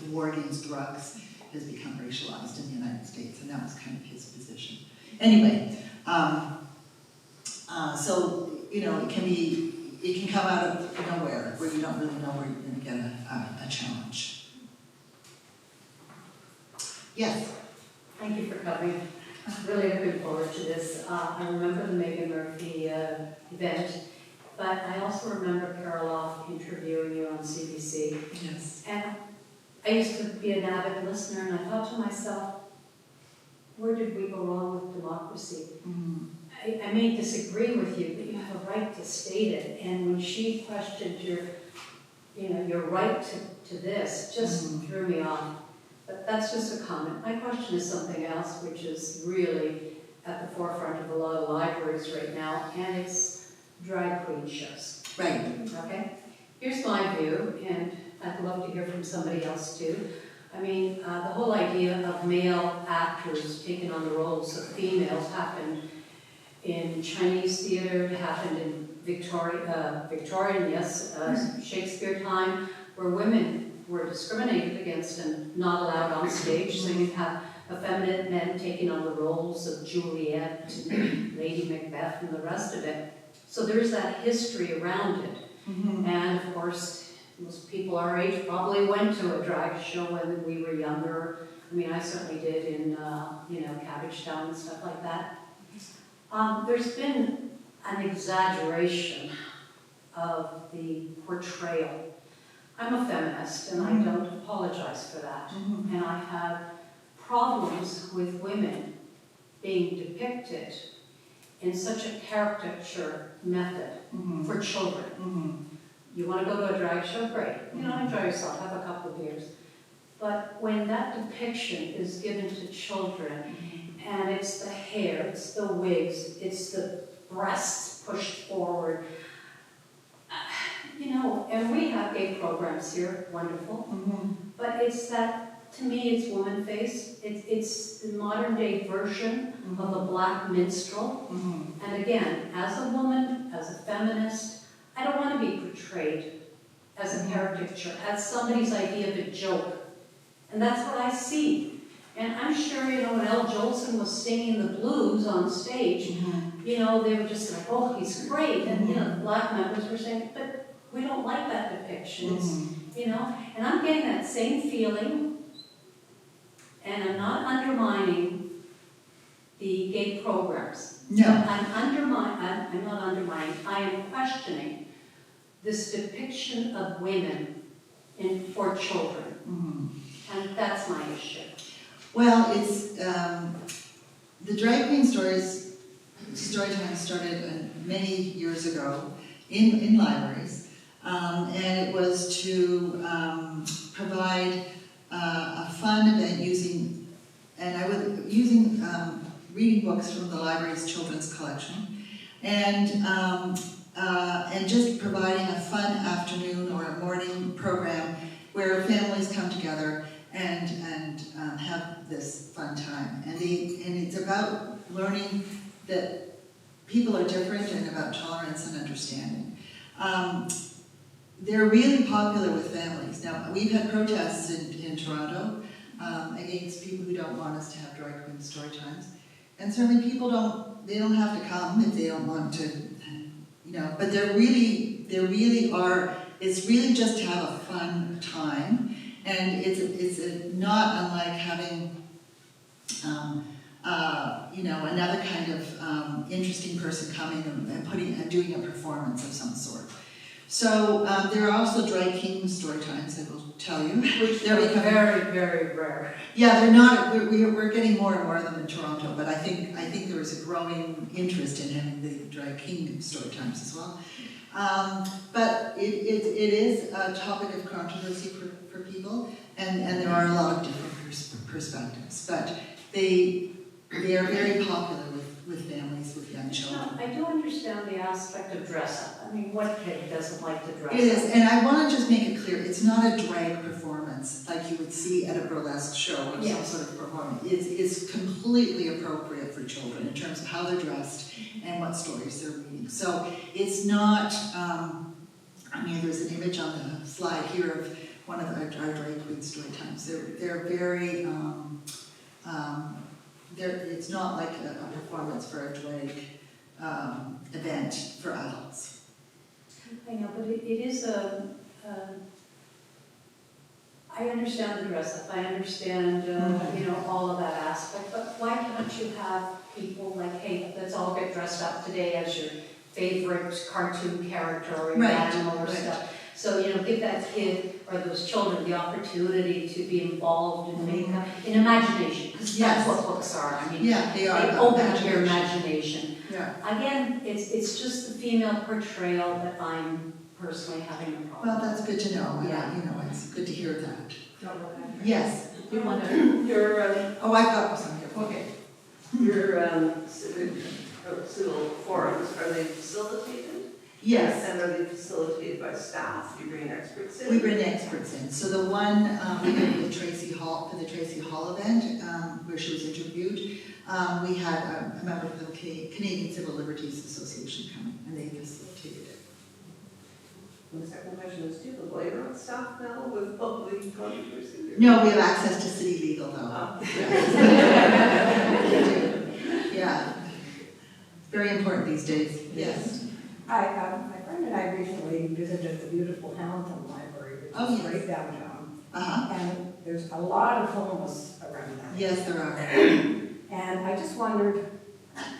war against drugs has become racialized in the United States, and that was kind of his position. Anyway, so it can come out of nowhere where you don't really know where you're going to get a challenge. Yes. Thank you for coming. Really looking forward to this. I remember the Megan Murphy event, but I also remember Caroline interviewing you on CBC. Yes. And I used to be an avid listener, and I thought to myself, where did we go wrong with democracy? Mm-hmm. I may disagree with you, but you have a right to state it. And when she questioned your right to this, just threw me off. But that's just a comment. My question is something else, which is really at the forefront of a lot of libraries right now, and it's drag queen shows. Right. Okay? Here's my view, and I'd love to hear from somebody else too. I mean, the whole idea of male actors taking on the roles of females happened in Chinese theater, it happened in Victorian, yes, Shakespeare time, where women were discriminated against and not allowed on stage. So you have effeminate men taking on the roles of Juliet, Lady Macbeth, and the rest of it. So there's that history around it. Mm-hmm. And of course, most people our age probably went to a drag show when we were younger. I mean, I certainly did in, Cabbagetown and stuff like that. There's been an exaggeration of the portrayal. I'm a feminist, and I don't apologize for that. Mm-hmm. And I have problems with women being depicted in such a caricature method for children. You want to go to a drag show? Great. You know, enjoy yourself, have a couple of beers. But when that depiction is given to children, and it's the hair, it's the wigs, it's the breasts pushed forward, you know, and we have gay programs here, wonderful. But it's that, to me, it's woman face. It's the modern day version of a black minstrel. And again, as a woman, as a feminist, I don't want to be portrayed as a caricature, as somebody's idea of a joke. And that's what I see. And I'm sure, you know, when L. Jolson was singing the blues on stage, you know, they were just like, oh, he's great. And, you know, the black members were saying, but we don't like that depiction. It's, you know, and I'm getting that same feeling. And I'm not undermining the gay programs. No. I'm not undermining, I am questioning this depiction of women for children. And that's my issue. Well, it's, the drag queen storytime started many years ago in libraries. And it was to provide a fun event using reading books from the library's children's collection, and just providing a fun afternoon or a morning program where families come together and have this fun time. And it's about learning that people are different and about tolerance and understanding. They're really popular with families. Now, we've had protests in Toronto against people who don't want us to have drag queen story times. And certainly people don't have to come if they don't want to, you know, but they really are, it's really just to have a fun time. And it's not unlike having, you know, another kind of interesting person coming and doing a performance of some sort. So there are also drag king story times, I will tell you. Which they're are becoming very, very rare. Yeah, they're not. We're getting more and more of them in Toronto, but I think there is a growing interest in having the drag king story times as well. But it is a topic of controversy for people, and there are a lot of different perspectives. But they are very popular with families with young children. I do understand the aspect of dress up. I mean, what kid doesn't like to dress up? It is, and I want to just make it clear, it's not a drag performance like you would see at a burlesque show or some sort of performance. It's completely appropriate for children in terms of how they're dressed and what stories they're reading. So it's not, I mean, there's an image on the slide here of one of our drag queen story times. They're very, it's not like a performance for a drag event for adults. I know, but it is I understand the dress up, I understand, you know, all of that aspect, but why can't you have people like, hey, let's all get dressed up today as your favorite cartoon character or your animal or stuff. So, you know, give that kid or those children the opportunity to be involved in makeup, in imagination, because that's what books are. I mean, they are. They open up your imagination. Yeah. Again, it's just the female portrayal that I'm personally having a problem. Well, that's good to know. Yeah. You know, it's good to hear that. Yes. You want to? Your, Oh, I've got some here. okay. Your civil forums, are they facilitated? Yes. And are they facilitated by staff? Do you bring experts in? We bring experts in. So the one we did with Tracy Hall, for the Tracy Hall event, where she was interviewed, we had a member of the Canadian Civil Liberties Association coming, and they facilitated it. And the second question is, do you have a lawyer on staff now with public controversy? No, we have access to city legal, though. Yeah. It's very important these days. Yes. Hi, my friend and I recently visited the beautiful Hamilton Library, which is right downtown. And there's a lot of homeless around that. Yes, there are. And I just wondered,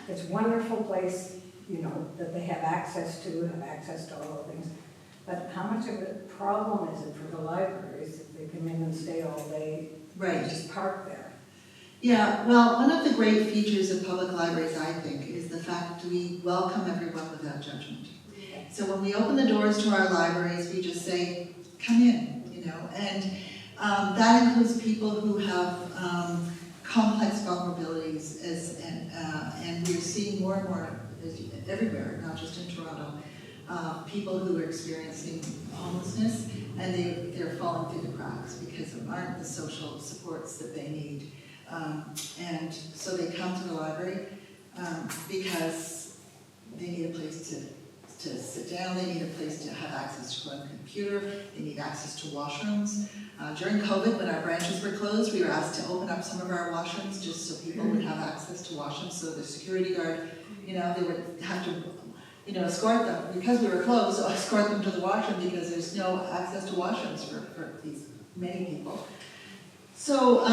it's a wonderful place, you know, that they have access to all the things. But how much of a problem is it for the libraries if they come in and stay all day? Right. Just park there? Yeah, well, one of the great features of public libraries, I think, is the fact that we welcome everyone without judgment. So when we open the doors to our libraries, we just say, come in, you know, and that includes people who have complex vulnerabilities, and we're seeing more and more everywhere, not just in Toronto, people who are experiencing homelessness, and they're falling through the cracks because there aren't the social supports that they need. And so they come to the library because they need a place to sit down, they need a place to have access to a computer, they need access to washrooms. During COVID, when our branches were closed, we were asked to open up some of our washrooms just so people would have access to washrooms, so the security guard, you know, they would have to, you know, escort them, because we were closed, so escort them to the washroom because there's no access to washrooms for these many people. So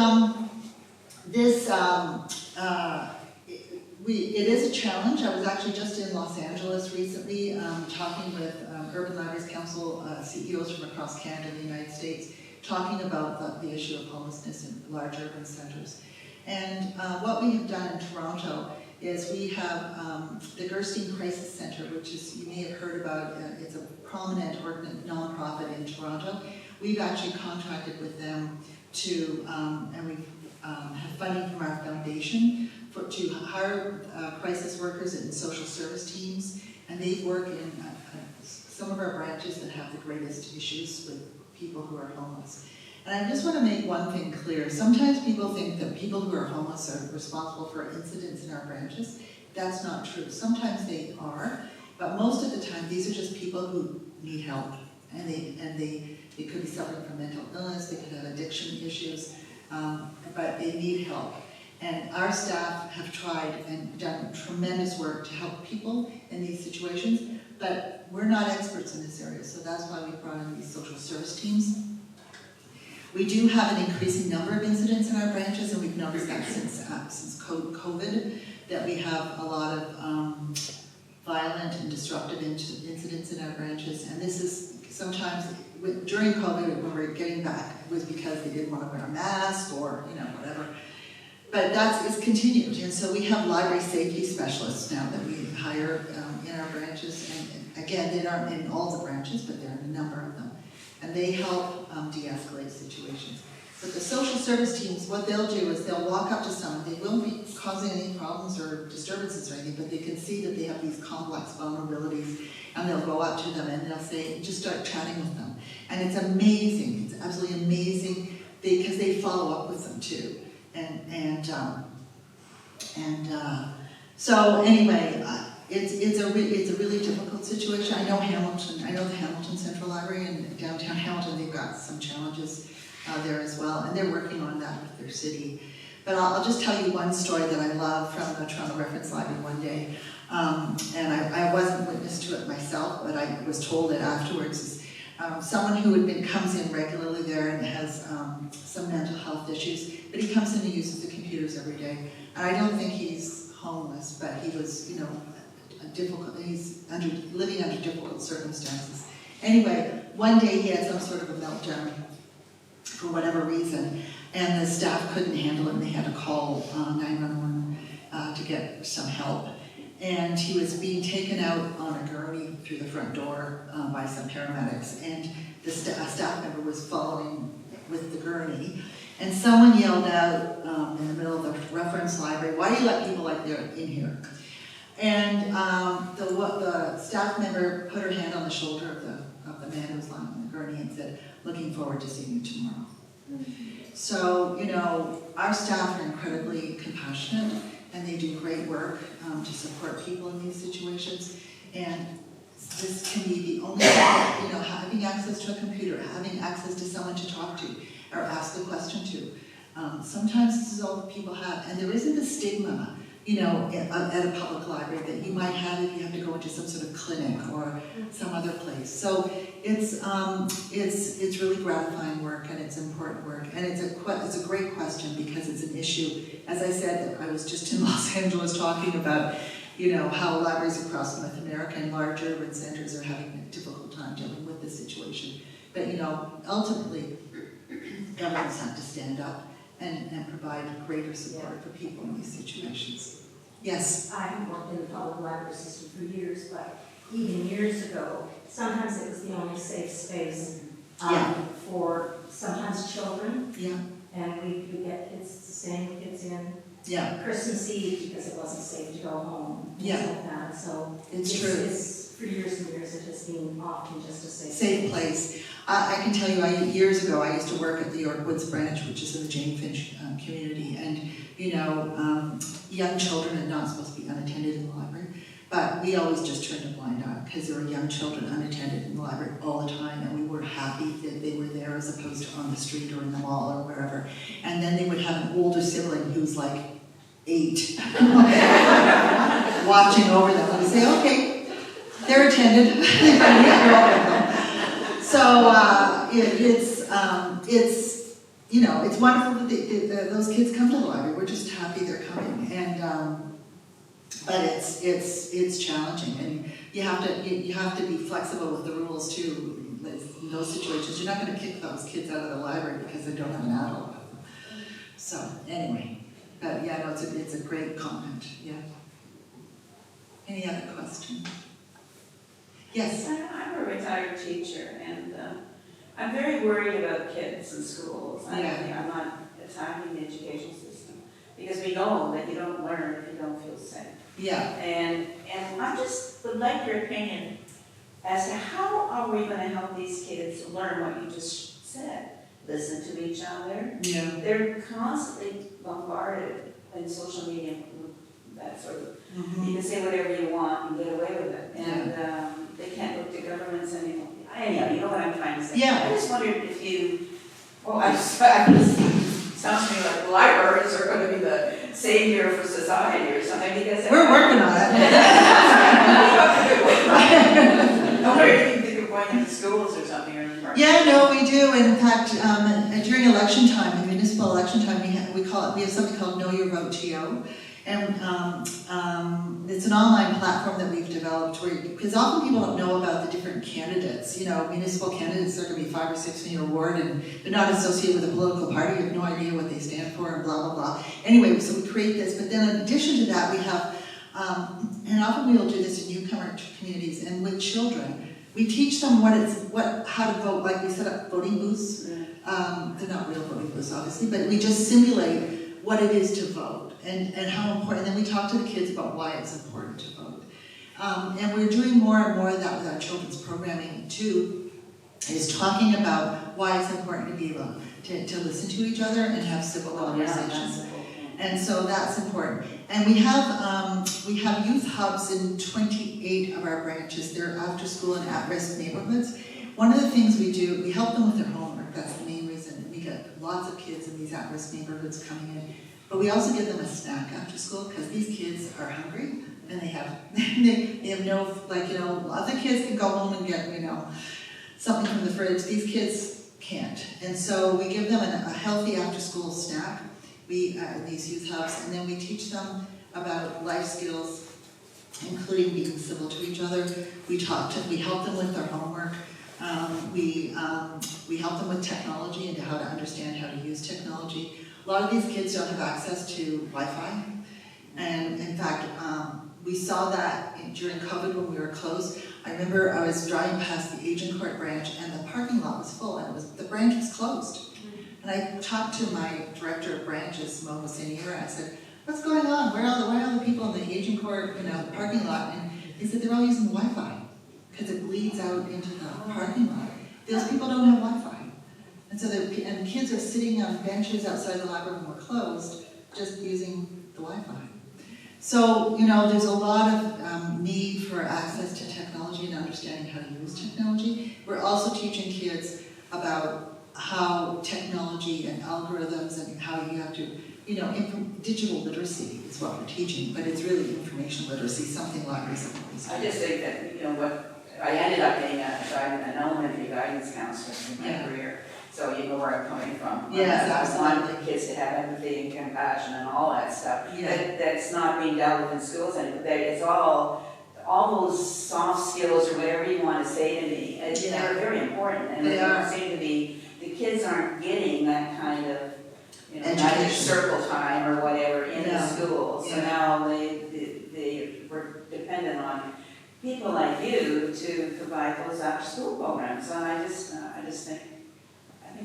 it is a challenge. I was actually just in Los Angeles recently talking with Urban Libraries Council CEOs from across Canada and the United States, talking about the issue of homelessness in large urban centers. And what we have done in Toronto is we have the Gerstein Crisis Center, which is, you may have heard about, it's a prominent nonprofit in Toronto. We've actually contracted with them to, and we have funding from our foundation to hire crisis workers and social service teams, and they work in some of our branches that have the greatest issues with people who are homeless. And I just want to make one thing clear. Sometimes people think that people who are homeless are responsible for incidents in our branches. That's not true. Sometimes they are, but most of the time these are just people who need help, and they could be suffering from mental illness, they could have addiction issues, but they need help. And our staff have tried and done tremendous work to help people in these situations, but we're not experts in this area, so that's why we brought in these social service teams. We do have an increasing number of incidents in our branches, and we've noticed that since COVID, that we have a lot of violent and disruptive incidents in our branches. And this is sometimes, during COVID, when we were getting back, it was because they didn't want to wear a mask or, you know, whatever. But it's continued, and so we have library safety specialists now that we hire in our branches, and again, they aren't in all the branches, but they're in a number of them, and they help de-escalate situations. But the social service teams, what they'll do is they'll walk up to someone, they won't be causing any problems or disturbances or anything, but they can see that they have these complex vulnerabilities, and they'll go up to them and they'll say, just start chatting with them. And it's amazing, it's absolutely amazing, because they follow up with them too. So anyway, it's a really difficult situation. I know the Hamilton Central Library in downtown Hamilton, they've got some challenges there as well, and they're working on that with their city. But I'll just tell you one story that I love from the Toronto Reference Library one day, and I wasn't witness to it myself, but I was told it afterwards. Someone who comes in regularly there and has some mental health issues, but he comes in and uses the computers every day. And I don't think he's homeless, but he was, you know, he's living under difficult circumstances. Anyway, one day he had some sort of a meltdown for whatever reason, and the staff couldn't handle it, and they had to call 911 to get some help. And he was being taken out on a gurney through the front door by some paramedics, and the staff member was following with the gurney, and someone yelled out in the middle of the reference library, "Why do you let people like that in here?" And the staff member put her hand on the shoulder of the man who was lying on the gurney and said, "Looking forward to seeing you tomorrow." So, you know, our staff are incredibly compassionate, and they do great work to support people in these situations. And this can be the only way, you know, having access to a computer, having access to someone to talk to or ask a question to. Sometimes this is all that people have, and there isn't the stigma, you know, at a public library that you might have if you have to go into some sort of clinic or some other place. So it's really gratifying work, and it's important work, and it's a great question because it's an issue. As I said, I was just in Los Angeles talking about, you know, how libraries across North America and large urban centers are having a difficult time dealing with this situation. But, you know, ultimately, governments have to stand up and provide greater support for people in these situations. Yes? I haven't worked in the public library system for years, but even years ago, sometimes it was the only safe space Yeah. for sometimes children, Yeah, and we could get kids to stay kids in yeah, Christmas Eve because it wasn't safe to go home, things Yeah. like that. So it's true. It's, for years and years, it has been often just a safe Safe place. I can tell you, years ago, I used to work at the York Woods branch, which is in the Jane Finch community, and, you know, young children are not supposed to be unattended in the library, but we always just turned a blind eye, because there were young children unattended in the library all the time, and we were happy that they were there as opposed to on the street or in the mall or wherever. And then they would have an older sibling who's like 8, watching over them, and we say, okay, they're attended. So it's you know, it's wonderful that those kids come to the library. We're just happy they're coming, and but it's challenging, and you have to be flexible with the rules too. In those situations, you're not going to kick those kids out of the library because they don't have an adult with them. So anyway, but yeah, no, it's a great comment. Yeah. Any other questions? Yes. I'm a retired teacher, and I'm very worried about kids in schools. I'm not attacking the education system, because we know that you don't learn if you don't feel safe. Yeah. And I just would like your opinion as to how are we going to help these kids learn what you just said? Listen to each other. Yeah. They're constantly bombarded in social media, that sort of. You can say whatever you want and get away with it, and they can't look to governments anymore. Anyhow, you know what I'm trying to say. Yeah. I just wondered if you, I just sounds to me like the libraries are going to be the savior for society or something, because We're working on it. I wonder if you think of going into schools or something, or Yeah, no, we do. In fact, during election time, municipal election time, we have something called Know Your Vote TO, and it's an online platform that we've developed because often people don't know about the different candidates. You know, municipal candidates, there are going to be 5 or 6 in your ward, and they're not associated with a political party. You have no idea what they stand for, and blah blah blah. Anyway, so we create this, but then in addition to that, we have, and often we will do this in newcomer communities and with children. We teach them how to vote. Like we set up voting booths. They're not real voting booths, obviously, but we just simulate what it is to vote and how important. And then we talk to the kids about why it's important to vote. And we're doing more and more of that with our children's programming too. Is talking about why it's important to be able to listen to each other and have civil conversations. And so that's important. And we have youth hubs in 28 of our branches. They're after school and at-risk neighborhoods. One of the things we do, we help them with their homework. That's the main reason. We get lots of kids in these at-risk neighborhoods coming in. But we also give them a snack after school because these kids are hungry and they have no, like, you know, other kids can go home and get, you know, something from the fridge. These kids can't. And so we give them a healthy after-school snack. In these youth hubs, and then we teach them about life skills, including being civil to each other. We help them with their homework. We help them with technology and how to understand how to use technology. A lot of these kids don't have access to Wi-Fi, and in fact, we saw that during COVID when we were closed. I remember I was driving past the Agent Court branch, and the parking lot was full, and the branch was closed. And I talked to my director of branches, Mo Senior, and I said, "What's going on? Where are all the people in the Agent Court, parking lot?" And he said, "They're all using Wi-Fi because it bleeds out into the parking lot. Those people don't have Wi-Fi, and so and kids are sitting on benches outside the library when we're closed, just using the Wi-Fi." So there's a lot of need for access to technology and understanding how to use technology. We're also teaching kids about how technology and algorithms and how you have to, digital literacy is what we're teaching, but it's really information literacy, something libraries have always done. I just think that, what I ended up being an elementary guidance counselor in my career, so you know where I'm coming from. Yes, I want the kids to have empathy and compassion and all that stuff. Yeah. That's not being dealt with in schools, and it's all those soft skills or whatever you want to say to me. They're very important, and they seem to be. The kids aren't getting that kind of you know, magic Education. circle time or whatever in the Yeah. school. So Yeah. now they were dependent on people like you to provide those after-school programs. And I just think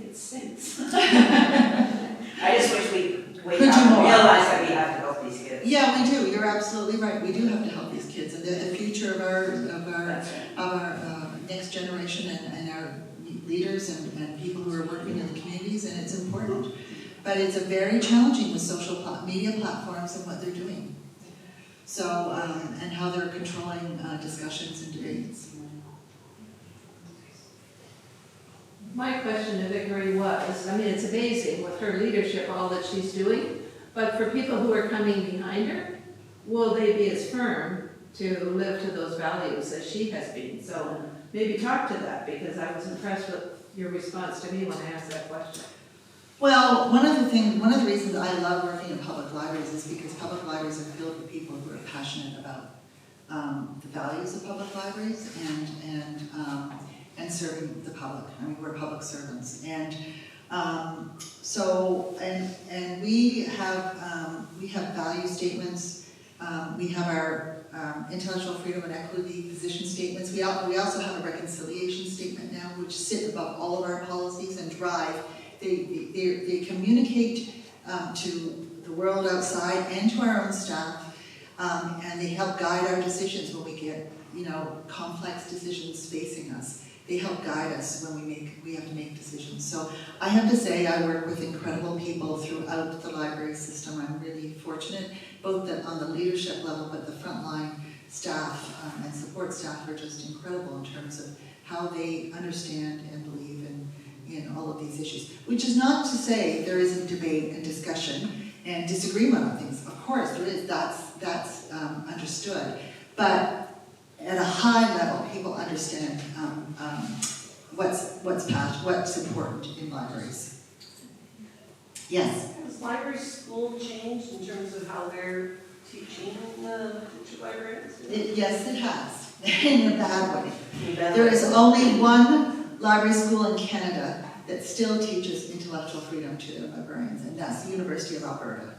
it stinks. I just wish we wake Could up do and more. realize that we have to help these kids. Yeah, we do, you're absolutely right, we do have to help these kids, and they're the future of our That's right. next generation and our leaders and people who are working in the communities, and it's important. But it's a very challenging with social media platforms and what they're doing. So, and how they're controlling discussions and debates. My question to Vickery was, I mean, it's amazing with her leadership, all that she's doing, but for people who are coming behind her, will they be as firm to live to those values as she has been? So maybe talk to that, because I was impressed with your response to me when I asked that question. Well, one of the reasons I love working in public libraries is because public libraries are filled with people who are passionate about the values of public libraries and serving the public. I mean, we're public servants, and we have value statements. We have our intellectual freedom and equity position statements. We also have a reconciliation statement now, which sit above all of our policies and drive. They communicate to the world outside and to our own staff, and they help guide our decisions when we get, complex decisions facing us. They help guide us when we have to make decisions. So I have to say I work with incredible people throughout the library system. I'm really fortunate, both on the leadership level, but the frontline staff and support staff are just incredible in terms of how they understand and believe in all of these issues. Which is not to say there isn't debate and discussion and disagreement on things. Of course there is, that's understood. But at a high level, people understand what's important in libraries. Yes? Has library school changed in terms of how they're teaching the future librarians? Yes, it has, in a bad way. There is only one library school in Canada that still teaches intellectual freedom to their librarians, and that's the University of Alberta.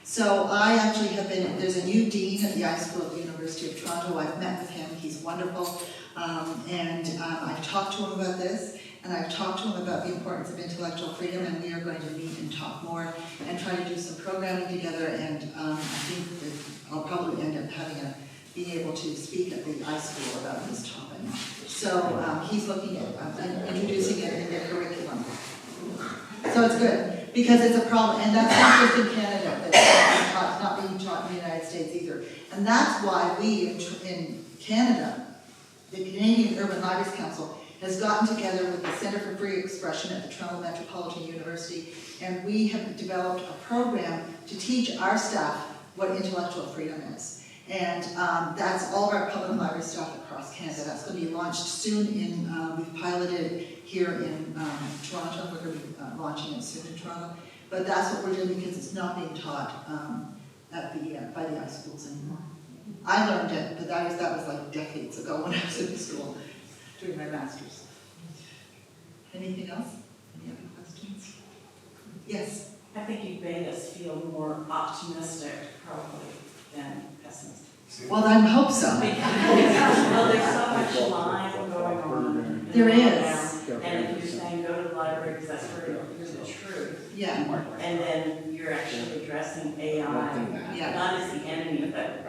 So I actually have there's a new dean at the I School at the University of Toronto. I've met with him, he's wonderful, and I've talked to him about this, and I've talked to him about the importance of intellectual freedom, and we are going to meet and talk more and try to do some programming together, and I think that I'll probably end up being able to speak at the I School about this topic. So he's looking at introducing it in their curriculum. So it's good, because it's a problem, and that's not just in Canada, that's not being taught in the United States either. And that's why we in Canada, the Canadian Urban Libraries Council has gotten together with the Centre for Free Expression at the Toronto Metropolitan University, and we have developed a program to teach our staff what intellectual freedom is. And that's all of our public library staff across Canada. That's going to be launched soon we've piloted it here in Toronto. We're going to be launching it soon in Toronto. But that's what we're doing because it's not being taught by the I schools anymore. I learned it, but that was like decades ago when I was in school doing my master's. Anything else? Any other questions? Yes? I think you made us feel more optimistic probably than pessimistic. Well, I hope so. Well, there's so much lying going on. There is. And if you're saying go to the library because that's where you're the truth. Yeah. And then you're actually addressing AI, Yeah. not as the enemy, but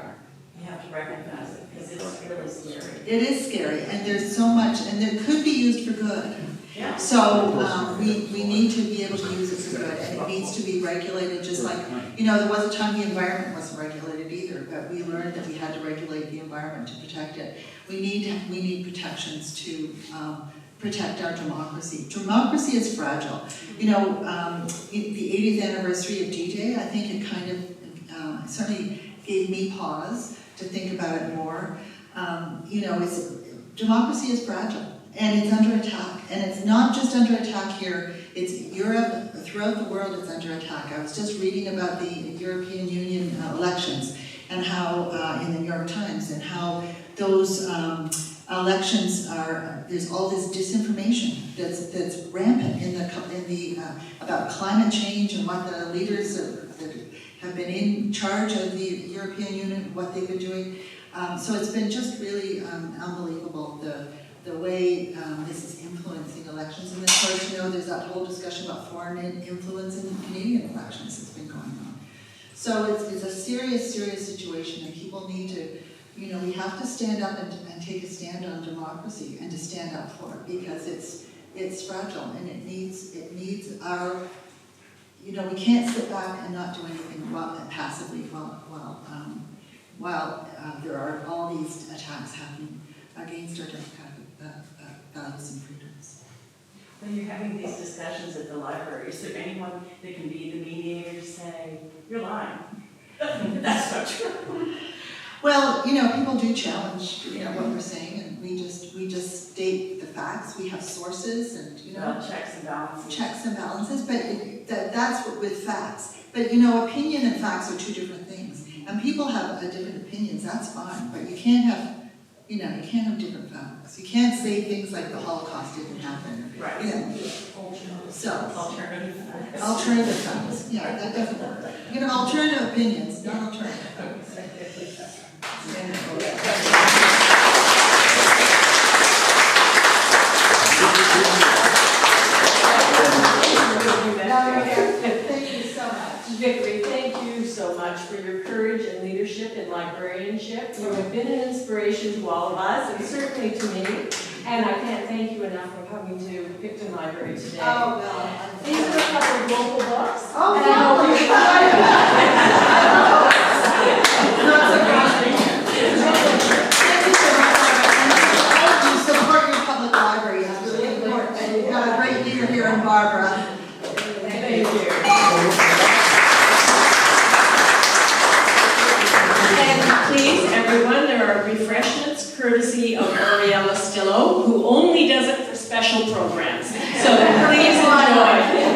you have to recognize it because it's really scary. It is scary, and there's so much, and it could be used for good. Yeah. So we need to be able to use it for good, and it needs to be regulated, just like, there was a time the environment wasn't regulated either, but we learned that we had to regulate the environment to protect it. We need protections to protect our democracy. Democracy is fragile. The 80th anniversary of D-Day, I think it kind of certainly gave me pause to think about it more. Democracy is fragile. And it's under attack. And it's not just under attack here, it's Europe, throughout the world it's under attack. I was just reading about the European Union elections and how, in the New York Times, and how those elections are, there's all this disinformation that's rampant about climate change and what the leaders that have been in charge of the European Union, what they've been doing. So it's been just really unbelievable, the way this is influencing elections. And of course, there's that whole discussion about foreign influence in Canadian elections that's been going on. So it's a serious, serious situation, and people need to, we have to stand up and take a stand on democracy and to stand up for it, because it's fragile and it needs our, we can't sit back and not do anything passively while there are all these attacks happening against our democratic values and freedoms. When you're having these discussions at the library, is there anyone that can be the mediator to say, you're lying? That's not true. Well, people do challenge, what we're saying, and we just state the facts. We have sources and, checks and balances. Checks and balances, but that's with facts. But, opinion and facts are two different things. And people have different opinions, that's fine, but you can't have, different facts. You can't say things like the Holocaust didn't happen. Right. So, Alternative facts. alternative facts, yeah, that doesn't work. Alternative opinions, not alternative. Thank you so much. Vickery, thank you so much for your courage and leadership in librarianship. You have been an inspiration to all of us, and certainly to me. And I can't thank you enough for coming to Picton Library today. Oh, well. These are a couple of local books. Oh, and I hope you Thank you so much. You support your public library. It's really important. And you've got a great leader here in Barbara. Thank you. And please, everyone, there are refreshments courtesy of Ariella Stillo, who only does it for special programs. So please enjoy.